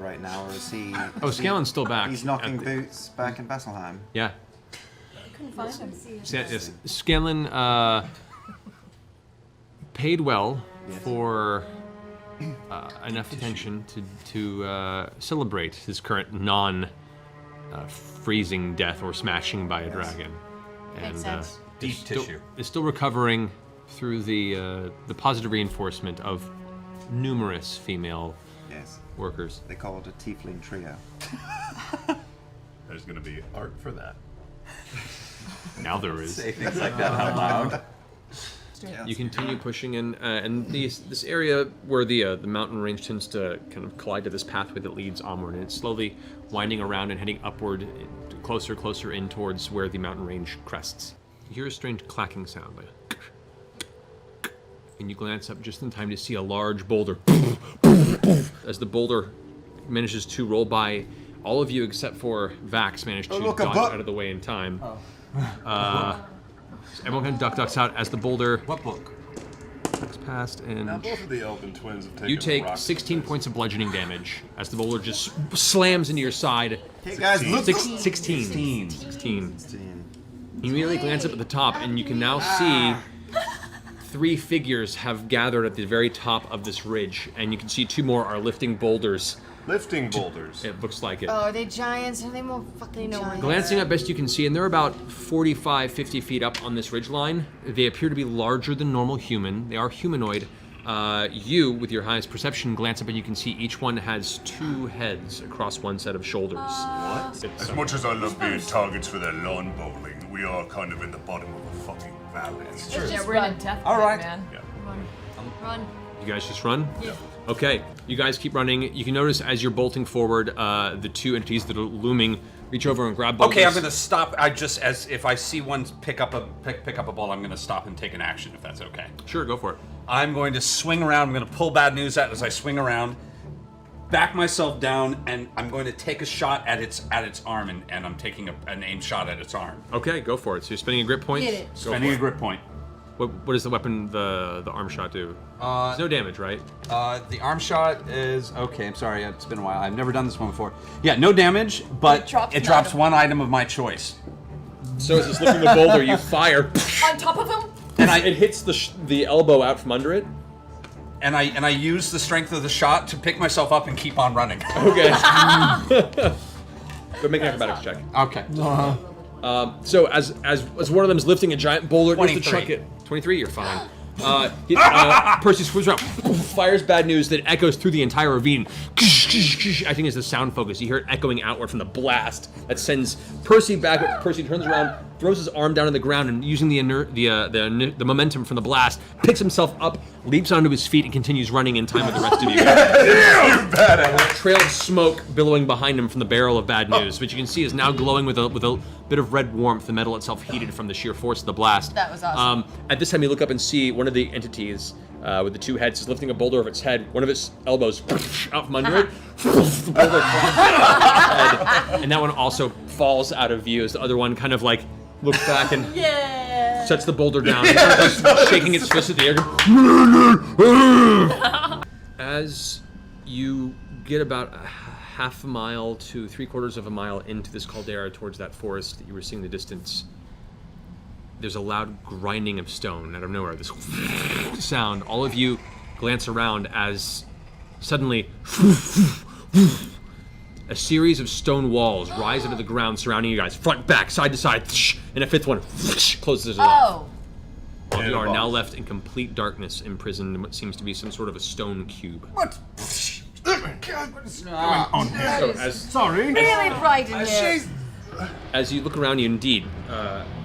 right now, or is he? Oh, Scanlan's still back. He's knocking at the- boots back in Vasselheim. Yeah. Couldn't find him. Yes. Scanlan paid well for enough attention to celebrate his current non-freezing death or smashing by a dragon, Makes sense. Deep tissue. Is still recovering through the positive reinforcement of numerous female Yes. workers. They call it a tiefling trio. There's going to be art for that. Now there is. Say things like that out loud. You continue pushing in, and this area where the mountain range tends to kind of collide to this pathway that leads onward, and it's slowly winding around and heading upward, closer in towards where the mountain range crests. You hear a strange clacking sound, like, and you glance up just in time to see a large boulder. As the boulder manages to roll by, all of you except for Vax manage to look, a dodge book. out of the way in time. Everyone kind of ducks out as the boulder What book? ducks past, and Now both of the elven twins have taken you take rocks 16 to points of bludgeoning damage as the boulder just slams into your side. Hey guys, look! 16. 16. 16. You immediately glance up at the top, and you can now see 3 figures have gathered at the very top of this ridge, and you can see 2 more are lifting boulders. Lifting boulders. It looks like it. Oh, are they giants? Are they more fucking giants? Glancing up best you can see, and they're about 45, 50 feet up on this ridgeline. They appear to be larger than normal human. They are humanoid. You, with your highest perception, glance up and you can see each one has 2 heads across one set of shoulders. As much as I love being targets for their lawn bowling, we are kind of in the bottom of a fucking valley. Yeah, we're in a death All pit, right. man. Yeah. Run. You guys just run? Yeah. Okay, you guys keep running. You can notice as you're bolting forward, the 2 entities that are looming reach over and grab boulders. Okay, I'm gonna stop. As if I see one pick up a ball, I'm gonna stop and take an action if that's okay. Sure, go for it. I'm going to swing around. I'm going to pull bad news out as I swing around, back myself down, and I'm going to take a shot at its arm, and I'm taking an aim shot at its arm. Okay, go for it. So you're spending a grip point? Hit it. Go Spending for a grip point. What does the weapon, the arm shot do? There's no damage, right? The arm shot is okay. I'm sorry, it's been a while. I've never done this one before. Yeah, no damage, but it drops one item of my choice. So as it's lifting the boulder, you fire, On top of him? and it hits the elbow out from under it, I use the strength of the shot to pick myself up and keep on running. Okay. Go make an acrobatics check. Okay. So as one of them is lifting a giant boulder, goes to 23. chuck it. 23, you're fine. Percy swoops around, fires bad news that echoes through the entire ravine. I think it's the sound focus. You hear it echoing outward from the blast that sends Percy back. Percy turns around, throws his arm down on the ground, and using the momentum from the blast, picks himself up, leaps onto his feet, and continues running in time with the rest of you. A trail of smoke billowing behind him from the barrel of bad news, which you can see is now glowing with a bit of red warmth. The metal itself heated from the sheer force of the blast. That was awesome. At this time, you look up and see one of the entities with the two heads is lifting a boulder over its head. One of its elbows out from under it. The boulder collapses on its head, and that one also falls out of view as the other one kind of like looks back and sets the boulder down, shaking its fist at the air. As you get about a half a mile to 3/4 of a mile into this caldera towards that forest that you were seeing in the distance, there's a loud grinding of stone out of nowhere. This sound. All of you glance around as suddenly a series of stone walls rise out of the ground surrounding you guys, front, back, side to side, and a fifth one closes it off. All of you are now left in complete darkness, imprisoned in what seems to be some sort of a stone cube. What? Sorry. Really bright in here. As you look around you, indeed,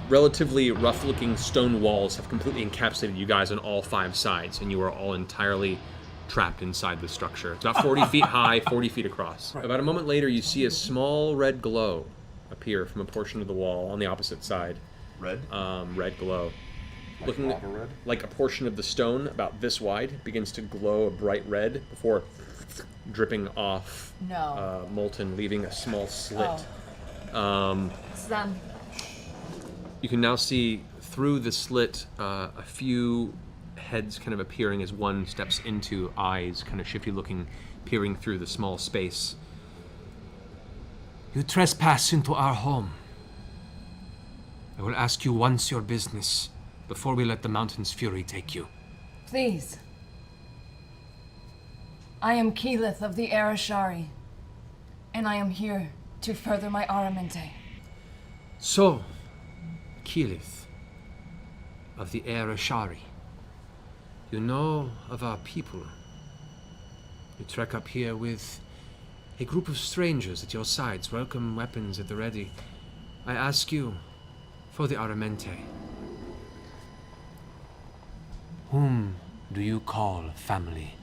relatively rough-looking stone walls have completely encapsulated you guys on all 5 sides, and you are all entirely trapped inside the structure. It's about 40 feet high, 40 feet across. About a moment later, you see a small red glow appear from a portion of the wall on the opposite side. Red? Red glow. Looking like a portion of the stone about this wide begins to glow a bright red before dripping off molten, leaving a small slit. Sam. You can now see through the slit a few heads kind of appearing as one steps into, eyes kind of shifty looking, peering through the small space. You trespass into our home. I will ask you once your business before we let the mountain's fury take you. Please. I am Keyleth of the Arashari, and I am here to further my aramente. So, Keyleth of the Arashari, you know of our people. You trek up here with a group of strangers at your sides, welcome weapons at the ready. I ask you for the aramente. Whom do you call family?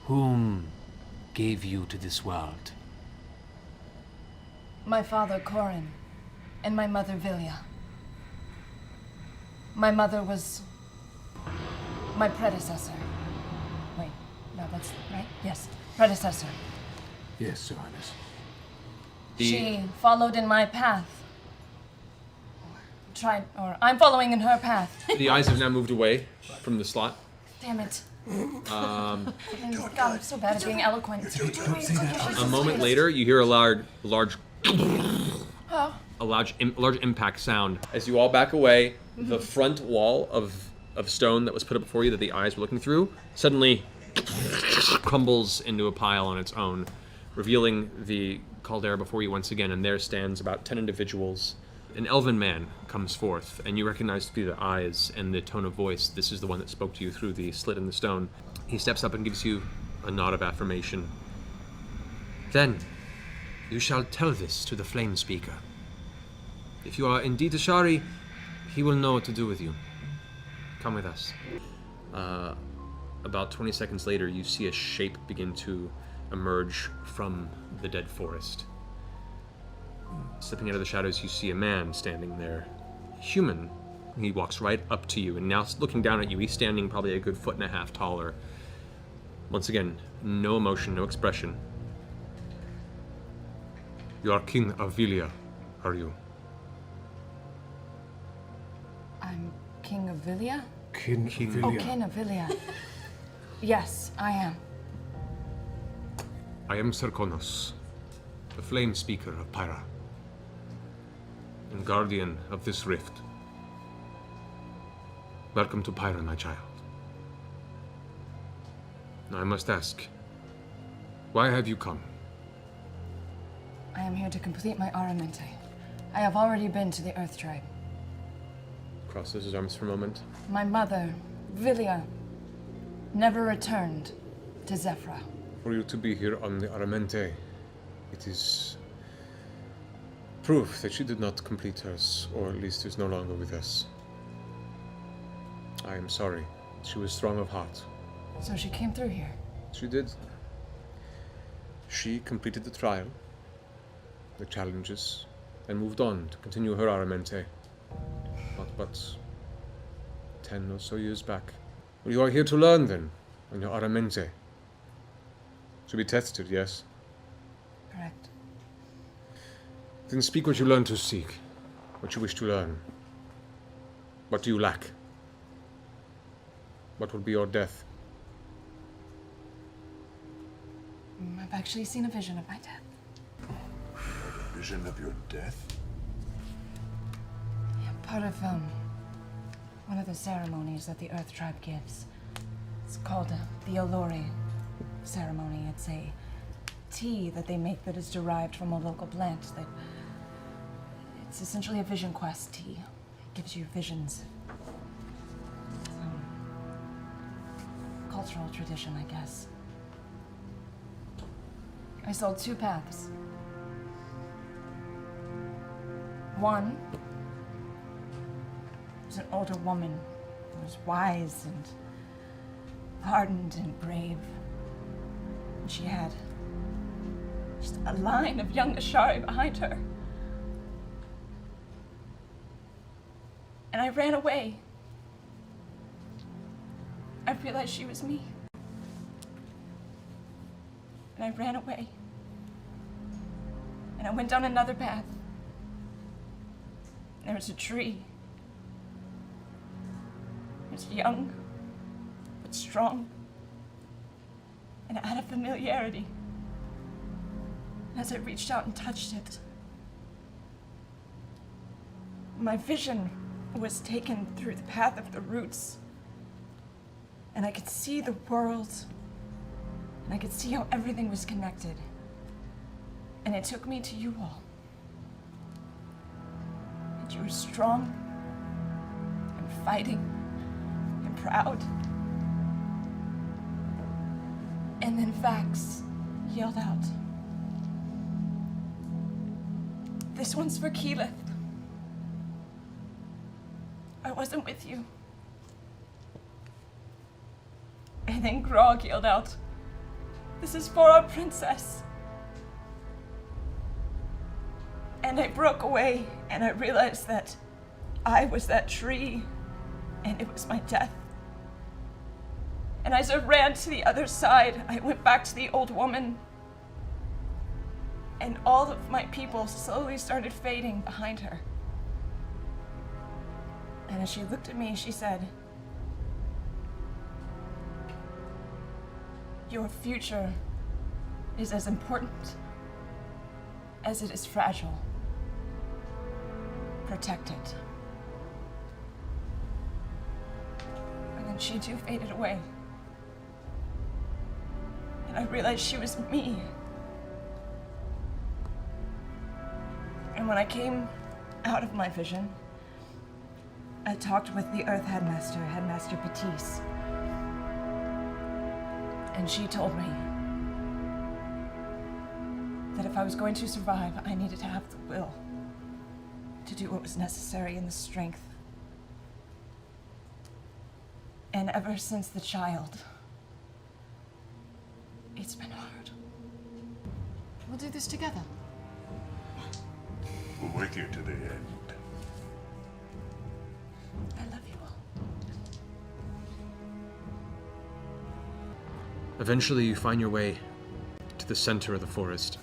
Whom gave you to this world? My father, Corin, and my mother, Vilya. My mother was my predecessor. Wait, no, that's right? Yes, predecessor. Yes, Your Highness. She followed in my path. I'm following in her path. The eyes have now moved away from the slot. Damn it. God, I'm so bad at being eloquent. A moment later, you hear a large Oh. a large impact sound. As you all back away, the front wall of stone that was put up before you that the eyes were looking through suddenly crumbles into a pile on its own, revealing the caldera before you once again, and there stands about 10 individuals. An elven man comes forth, and you recognize through the eyes and the tone of voice, this is the one that spoke to you through the slit in the stone. He steps up and gives you a nod of affirmation. Then, you shall tell this to the Flame Speaker. If you are indeed Ashari, he will know what to do with you. Come with us. About 20 seconds later, you see a shape begin to emerge from the dead forest. Slipping out of the shadows, you see a man standing there. Human. He walks right up to you, and now looking down at you, he's standing probably a good 1.5 feet taller. Once again, no emotion, no expression. You are King of Vilya, are you? I'm King of Vilya? King of Vilya. Oh, King of Vilya. Yes, I am. I am Serkonos, the Flame Speaker of Pyra, and guardian of this rift. Welcome to Pyra, my child. I must ask, why have you come? I am here to complete my Aramente. I have already been to the Earth Tribe. Crosses his arms for a moment. My mother, Villia, never returned to Zephyra. For you to be here on the Aramente, it is proof that she did not complete hers, or at least is no longer with us. I am sorry. She was strong of heart. So she came through here. She did. She completed the trial, the challenges, and moved on to continue her Aramente. But 10 or so years back. Well, you are here to learn then, on your Aramente. To be tested, yes? Correct. Then speak what you learn to seek, what you wish to learn. What do you lack? What will be your death? I've actually seen a vision of my death. A vision of your death? Yeah, part of, one of the ceremonies that the Earth Tribe gives. It's called the Olori ceremony. It's a tea that they make that is derived from a local plant that... It's essentially a vision quest tea. It gives you visions. Cultural tradition, I guess. I saw two paths. One was an older woman who was wise and hardened and brave. And she had just a line of young Ashari behind her. And I ran away. I realized she was me. And I ran away. And I went down another path. There was a tree. It was young, but strong. And it had a familiarity. And as I reached out and touched it, my vision was taken through the path of the roots. And I could see the world. And I could see how everything was connected. And it took me to you all. And you were strong, and fighting, and proud. And then Vax yelled out, "This one's for Keyleth. I wasn't with you." And then Grog yelled out, "This is for our princess." And I broke away, and I realized that I was that tree, and it was my death. And as I ran to the other side, I went back to the old woman, and all of my people slowly started fading behind her. And as she looked at me, she said, "Your future is as important as it is fragile. Protect it." And then she too faded away. And I realized she was me. And when I came out of my vision, I talked with the Earth Headmaster, Headmaster Batiste. And she told me that if I was going to survive, I needed to have the will to do what was necessary and the strength. And ever since the child, it's been hard. We'll do this together. We're with you to the end. I love you all. Eventually, you find your way to the center of the forest,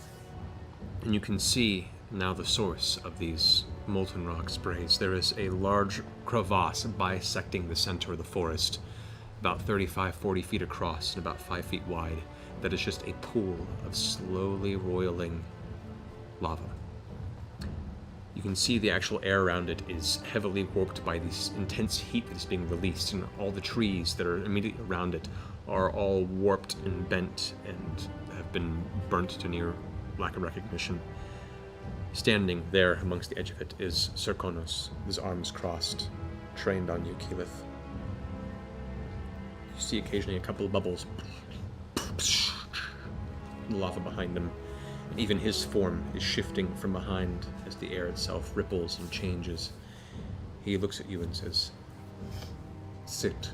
and you can see now the source of these molten rock sprays. There is a large crevasse bisecting the center of the forest, about 35, 40 feet across and about 5 feet wide, that is just a pool of slowly roiling lava. You can see the actual air around it is heavily warped by this intense heat that is being released, and all the trees that are immediately around it are all warped and bent and have been burnt to near lack of recognition. Standing there amongst the edge of it is Sir Konos, his arms crossed, trained on you, Keyleth. You see occasionally a couple of bubbles, the lava behind him, and even his form is shifting from behind as the air itself ripples and changes. He looks at you and says, "Sit,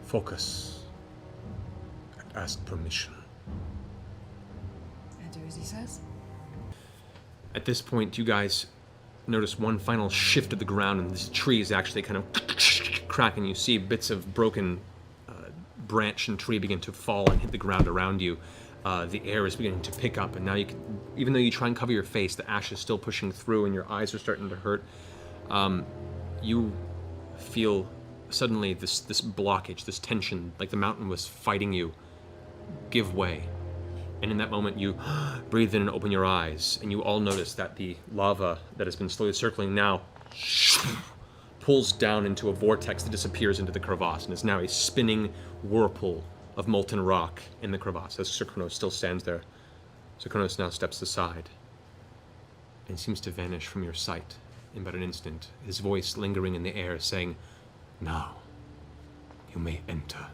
focus, and ask permission." I do as he says. At this point, you guys notice one final shift of the ground, and this tree is actually kind of cracking. You see bits of broken branch and tree begin to fall and hit the ground around you. The air is beginning to pick up, and now you can, even though you try and cover your face, the ash is still pushing through, and your eyes are starting to hurt. You feel suddenly this blockage, this tension, like the mountain was fighting you, give way. And in that moment, you breathe in and open your eyes, and you all notice that the lava that has been slowly circling now pulls down into a vortex that disappears into the crevasse, and is now a spinning whirlpool of molten rock in the crevasse, as Sir Kronos still stands there. Sir Kronos now steps aside and seems to vanish from your sight in but an instant, his voice lingering in the air, saying, "Now, you may enter."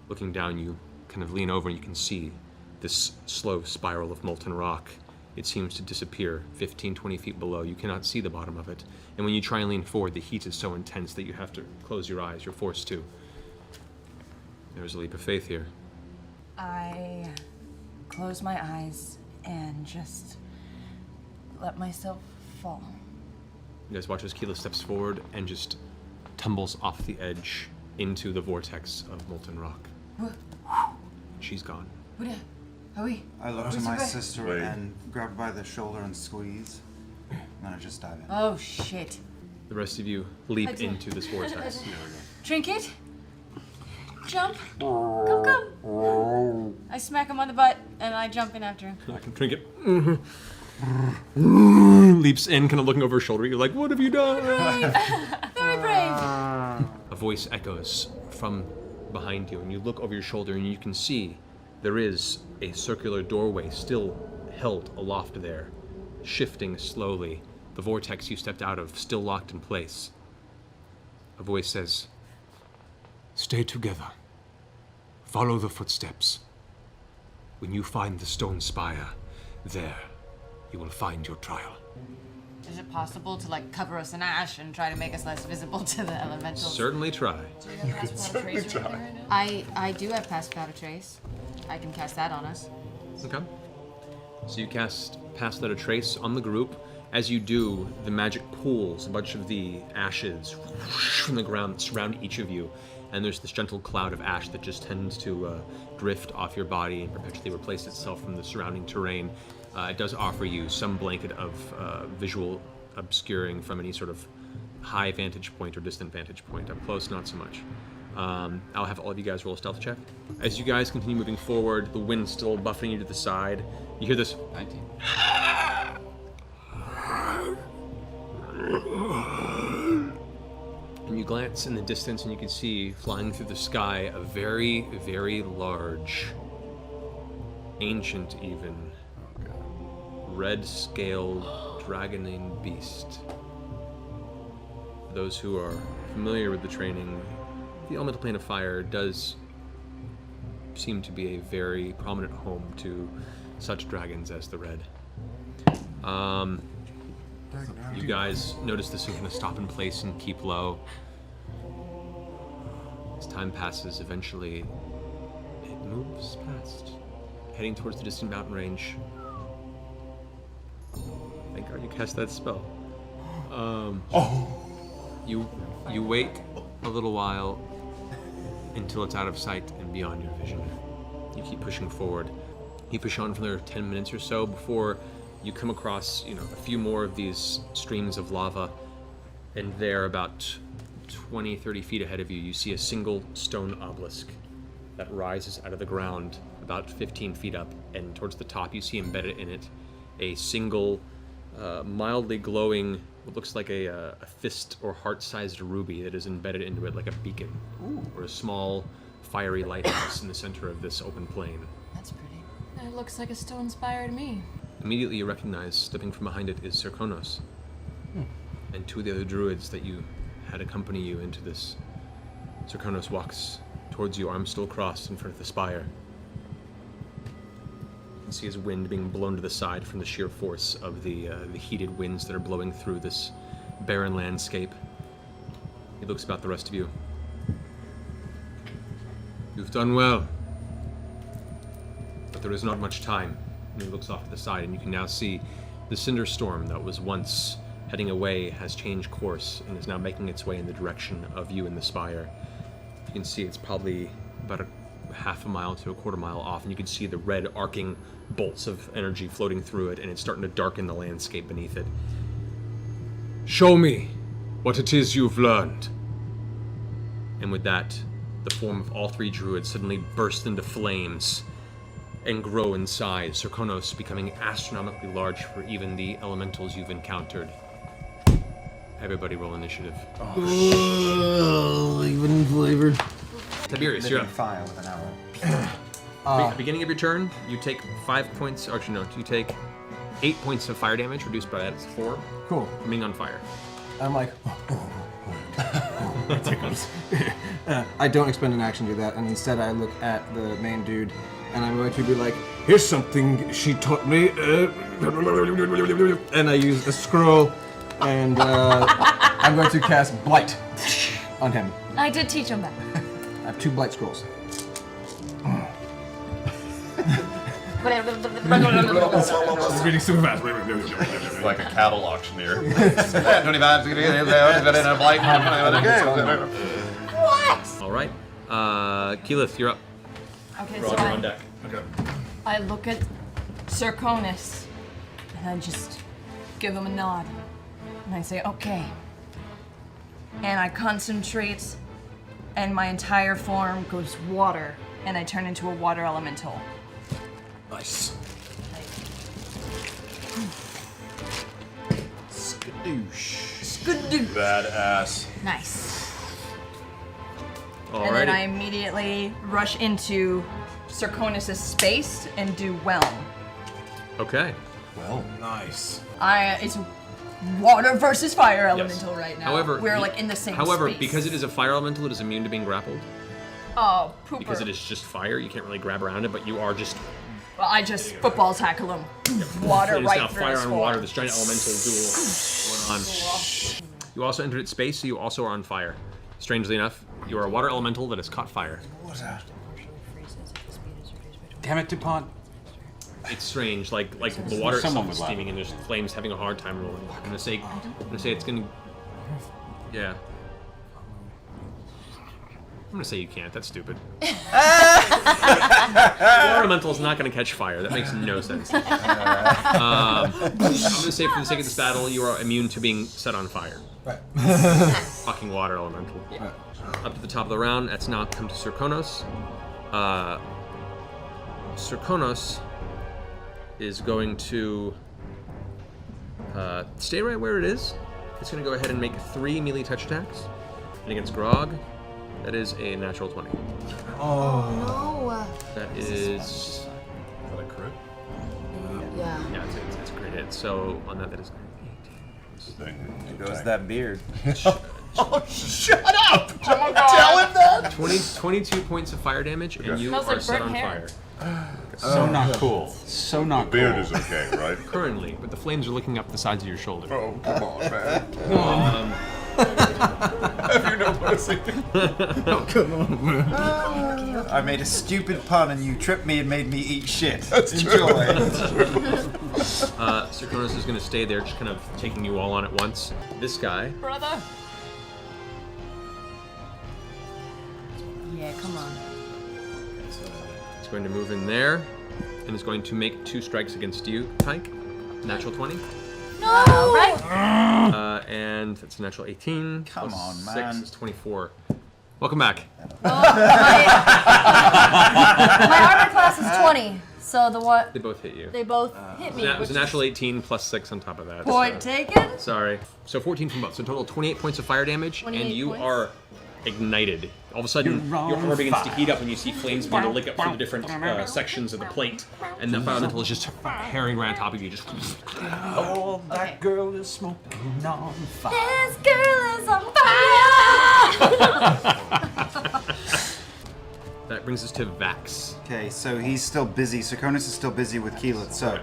Looking down, you kind of lean over and you can see this slow spiral of molten rock. It seems to disappear 15, 20 feet below. You cannot see the bottom of it. And when you try and lean forward, the heat is so intense that you have to close your eyes. You're forced to. There's a leap of faith here. I close my eyes and just let myself fall. You guys watch as Keyleth steps forward and just tumbles off the edge into the vortex of molten rock. She's gone. I look to my sister and grab her by the shoulder and squeeze, and then I just dive in. Oh, shit. The rest of you leap into this vortex. Trinket? Jump. Come. I smack him on the butt and I jump in after him. Trinket leaps in, kind of looking over her shoulder. You're like, "What have you done?" Very brave. A voice echoes from behind you, and you look over your shoulder and you can see there is a circular doorway still held aloft there, shifting slowly. The vortex you stepped out of still locked in place. A voice says, "Stay together. Follow the footsteps. When you find the stone spire, there you will find your trial." Is it possible to cover us in ash and try to make us less visible to the elementals? Certainly try. You can certainly try. I do have Pass Without a Trace. I can cast that on us. Okay. So you cast Pass Without a Trace on the group. As you do, the magic pulls a bunch of the ashes from the ground that surround each of you, and there's this gentle cloud of ash that just tends to drift off your body and perpetually replace itself from the surrounding terrain. It does offer you some blanket of visual obscuring from any sort of high vantage point or distant vantage point. Up close, not so much. I'll have all of you guys roll a stealth check. As you guys continue moving forward, the wind's still buffeting you to the side. You hear this 19. And you glance in the distance and you can see flying through the sky a very, very large, ancient even, red-scaled, dragonine beast. For those who are familiar with the training, the elemental plane of fire does seem to be a very prominent home to such dragons as the red. You guys notice this is going to stop in place and keep low. As time passes, eventually it moves past, heading towards the distant mountain range. Thank God you cast that spell. You wait a little while until it's out of sight and beyond your vision. You keep pushing forward. You push on for another 10 minutes or so before you come across, a few more of these streams of lava, and there, about 20, 30 feet ahead of you, you see a single stone obelisk that rises out of the ground about 15 feet up, and towards the top you see embedded in it a single, mildly glowing, what looks like a fist or heart-sized ruby that is embedded into it like a beacon, or a small, fiery lighthouse in the center of this open plain. That's pretty. It looks like a stone spire to me. Immediately you recognize, stepping from behind it, is Serkonos. And two of the other druids that you had accompany you into this. Serkonos walks towards you, arms still crossed in front of the spire. You can see his wind being blown to the side from the sheer force of the heated winds that are blowing through this barren landscape. He looks about the rest of you. You've done well. But there is not much time. And he looks off to the side, and you can now see the cinder storm that was once heading away has changed course and is now making its way in the direction of you in the spire. You can see it's probably about a half a mile to a quarter mile off, and you can see the red arcing bolts of energy floating through it, and it's starting to darken the landscape beneath it. Show me what it is you've learned. And with that, the form of all three druids suddenly burst into flames and grow in size, Serkonos becoming astronomically large for even the elementals you've encountered. Everybody roll initiative. Even flavored. Tiberius, you're up. Fire with an arrow. At the beginning of your turn, you take 5 points, or actually no, you take 8 points of fire damage, reduced by that, it's 4. Cool. Remaining on fire. I'm like, tickles. I don't expend an action to do that, and instead I look at the main dude, and I'm going to be like, here's something she taught me, and I use a scroll, and I'm going to cast Blight on him. I did teach him that. I have 2 Blight scrolls. It's reading super fast. It's like a cattle auctioneer. 25 What? All right. Keyleth, you're up. Okay, Roger so on deck. I look at Serkonos, and I just give him a nod. And I say, okay. And I concentrate, and my entire form goes water, and I turn into a water elemental. Nice. Skadoosh. Badass. Nice. Alrighty. And then I immediately rush into Serkonos' space and do Whelm. Okay. Well, Nice. It's water versus fire elemental right now. However, we're like in the same However, space. because it is a fire elemental, it is immune to being grappled. Oh, pooper. Because it is just fire, you can't really grab around it, but you are just... Well, I just football tackle him. Water It is right now through fire his on form. water, this giant elemental duel going on. You also entered its space, so you also are on fire. Strangely enough, you are a water elemental that has caught fire. damn it, DuPont. It's strange, like the water Someone itself is would laugh. steaming and there's flames having a hard time rolling. I'm gonna say it's gonna... Yeah. I'm gonna say you can't, that's stupid. Water elemental is not gonna catch fire, that makes no sense. I'm gonna say for the sake of this battle, you are immune to being set on fire. Right. Fucking water elemental. Right. Up to the top of the round, that's now come to Serkonos. Serkonos is going to stay right where it is. It's going to go ahead and make 3 melee touch attacks. And against Grog, that is a natural 20. No. That is... Is that a crit? Yeah. Yeah, it's a great hit. So on that is 18. There goes that beard. Oh, shut up! Don't tell him that! 22 points of fire damage, and you Smells are like set burnt on hair. fire. So not cool. So not cool. Beard is okay, right? Currently, but the flames are licking up the sides of your shoulder. Oh, come on, man. Have you noticed? I made a stupid pun and you tripped me and made me eat shit. Enjoy. Serkonos is going to stay there, just kind of taking you all on at once. This guy, Brother. Yeah, come on. is going to move in there, and is going to make 2 strikes against you, Pike. Natural 20. No! Right? And that's a natural 18. Come plus on, 6 man. is 24. Welcome back. My armor class is 20, So the what? They both hit you. They both hit me. That was a which is- natural 18 plus 6 on top of that. Point taken. Sorry. So 14 from both. So total 28 points of fire damage, and 28 you points. are ignited. All of a sudden, your armor begins to heat up, and you see flames begin to lick up through the different sections of the plate, and the fire elemental is just herring right on top of you. Just. Oh, that girl is smoking on fire. This girl is on fire. That brings us to Vax. Okay, so he's still busy. Serkonos is still busy with Keyleth. So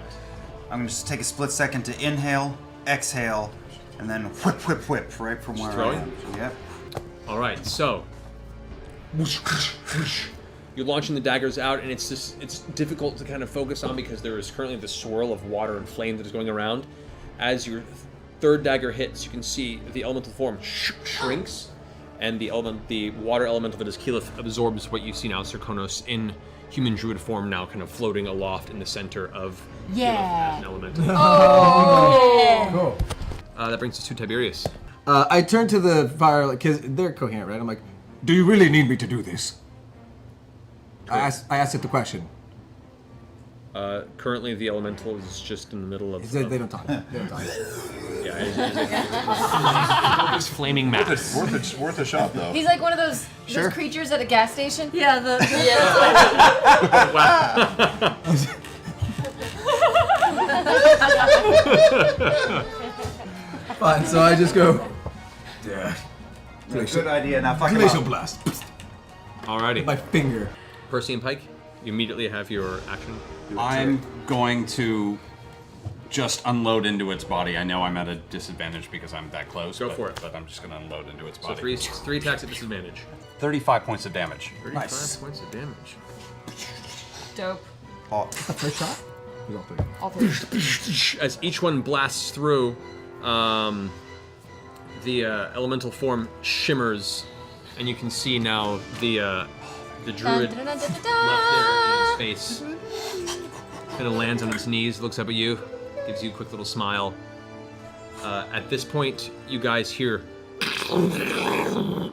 I'm gonna just take a split second to inhale, exhale, and then whip, whip, whip right from where I throwing? am. Yep. All right, so you're launching the daggers out, and it's difficult to kind of focus on because there is currently the swirl of water and flame that is going around. As your third dagger hits, you can see the elemental form shrinks, and the water elemental that is Keyleth absorbs what you see now, Serkonos, in human druid form, now kind of floating aloft in the center of Keyleth as an elemental. Oh. Cool. That brings us to Tiberius. I turn to the fire, because they're coherent, right? I'm like, do you really need me to do this? I asked it the question. Currently, the elemental is just in the middle of. They don't talk. They don't talk. Yeah, it's flaming mass. Worth a shot, though. He's like one of those creatures at a gas station. Yeah, Fine, so I just go. Yeah. Good idea. Now fuck him Glacial up. blast. Alrighty. My finger. Percy and Pike, you immediately have your action. I'm going to just unload into its body. I know I'm at a disadvantage because I'm that close. Go for it. But I'm just going to unload into its So body. three attacks at disadvantage. 35 points of damage. 35 points of damage. Dope. Oh. The first shot? All three. As each one blasts through, the elemental form shimmers, and you can see now the druid left there in his face. Kind of lands on his knees, looks up at you, gives you a quick little smile. At this point, you guys hear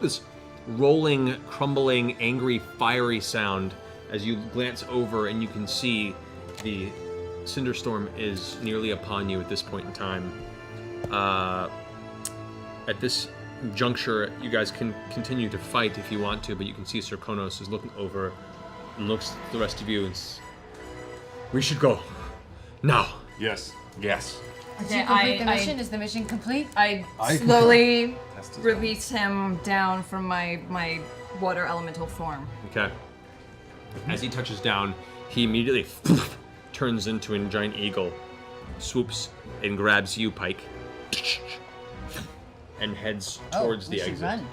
this rolling, crumbling, angry, fiery sound as you glance over, and you can see the Cinderstorm is nearly upon you at this point in time. At this juncture, you guys can continue to fight if you want to, but you can see Serkonos is looking over and looks at the rest of you and we should go. Now. Yes. Yes. Did you complete the mission? Is the mission complete? I slowly release him down from my water elemental form. Okay. As he touches down, he immediately turns into a giant eagle, swoops and grabs you, Pike, and heads towards the we should exit. Run.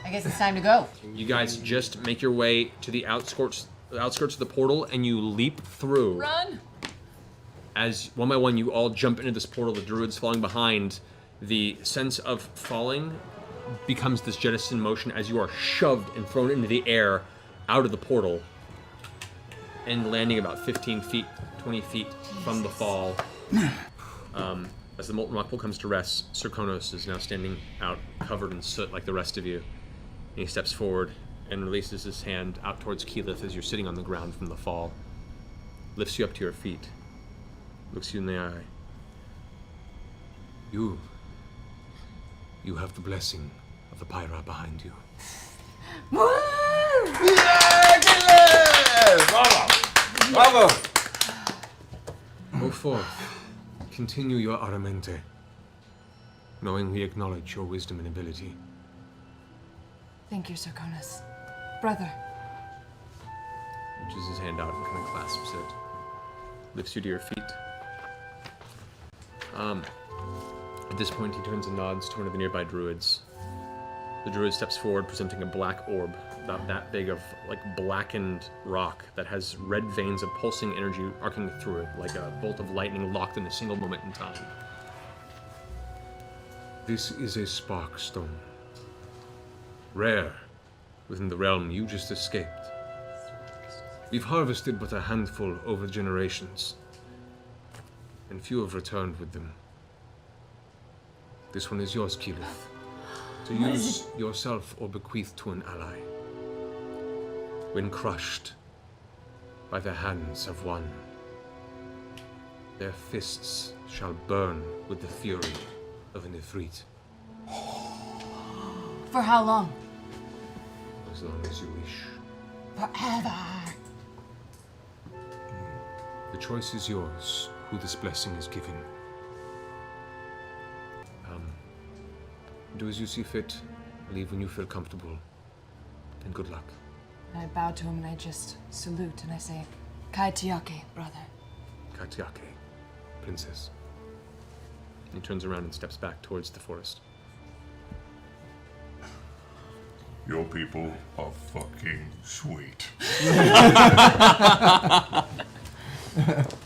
I guess it's time to go. You guys just make your way to the outskirts of the portal, and you leap through. Run! As one by one you all jump into this portal, the druids falling behind, the sense of falling becomes this jettison motion as you are shoved and thrown into the air out of the portal and landing about 15 feet, 20 feet from the fall. As the molten rock pool comes to rest, Serkonos is now standing out covered in soot like the rest of you. And he steps forward and releases his hand out towards Keyleth as you're sitting on the ground from the fall. Lifts you up to your feet. Looks you in the eye. You have the blessing of the Pyra behind you. Bravo! Go forth. Continue your aramente, knowing we acknowledge your wisdom and ability. Thank you, Serkonos. Brother. Reaches his hand out and kind of clasps it. Lifts you to your feet. At this point, he turns and nods to one of the nearby druids. The druid steps forward, presenting a black orb, about that big of blackened rock that has red veins of pulsing energy arcing through it, like a bolt of lightning locked in a single moment in time. This is a spark stone. Rare within the realm you just escaped. We've harvested but a handful over generations, and few have returned with them. This one is yours, Keyleth, to use yourself or bequeath to an ally. When crushed, by the hands of one. Their fists shall burn with the fury of an Ifrit. For how long? As long as you wish. Forever. The choice is yours, who this blessing is given. Do as you see fit. Leave when you feel comfortable. And good luck. And I bow to him and I just salute and I say, Kai Tiake, brother. Katiake, princess. He turns around and steps back towards the forest. Your people are fucking sweet.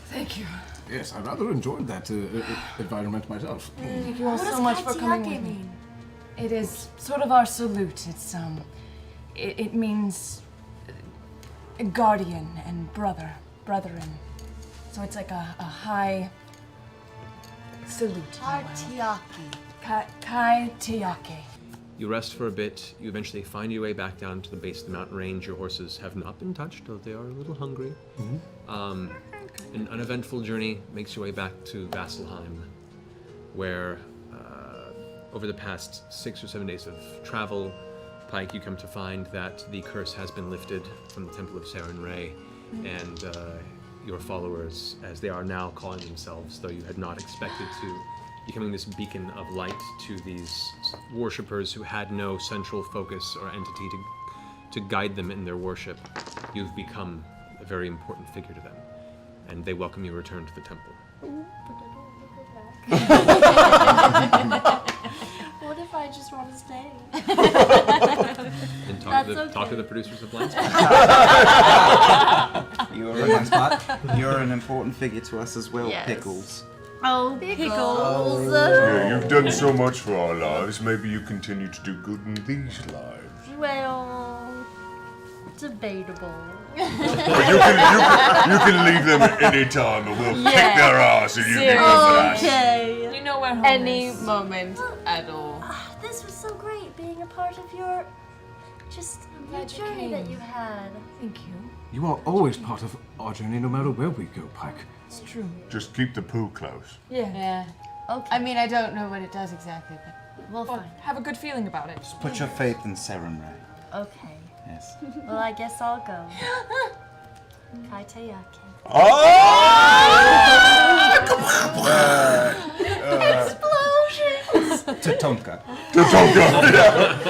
Thank you. Yes, I rather enjoyed that environment myself. Thank you all What so does much for coming Katiake with me. mean? It is sort of our salute. It's it means guardian and brethren. So it's like a high salute. Kai Tiake. You rest for a bit. You eventually find your way back down to the base of the mountain range. Your horses have not been touched, though they are a little hungry. An uneventful journey makes your way back to Vasselheim, where over the past 6 or 7 days of travel, Pike, you come to find that the curse has been lifted from the Temple of Saren Ray, and your followers, as they are now calling themselves, though you had not expected to, becoming this beacon of light to these worshippers who had no central focus or entity to guide them in their worship. You've become a very important figure to them, and they welcome your return to the temple. What if I just want to stay? And talk to the producers of Blind You're an important figure to us as well, Yes. Pickles. Oh, pickles. Yeah, you've done so much for our lives. Maybe you continue to do good in these lives. Well, debatable. Well, you can leave them at any time, and we'll kick their ass, and you can go for us. Okay. You know where home Any is. moment at all. This was so great being a part of your glad you journey that came. you've had. Thank you. You are always part of our journey, no matter where we go, Pike. It's true. Just keep the poo close. Yeah. Yeah. Okay. I mean, I don't know what it does exactly, but We'll Well, find. have a good feeling about it. Just put your faith in Saren Ray. Okay. Yes. Well, I guess I'll go. Kai Teyake. Tatonka. Tatonka!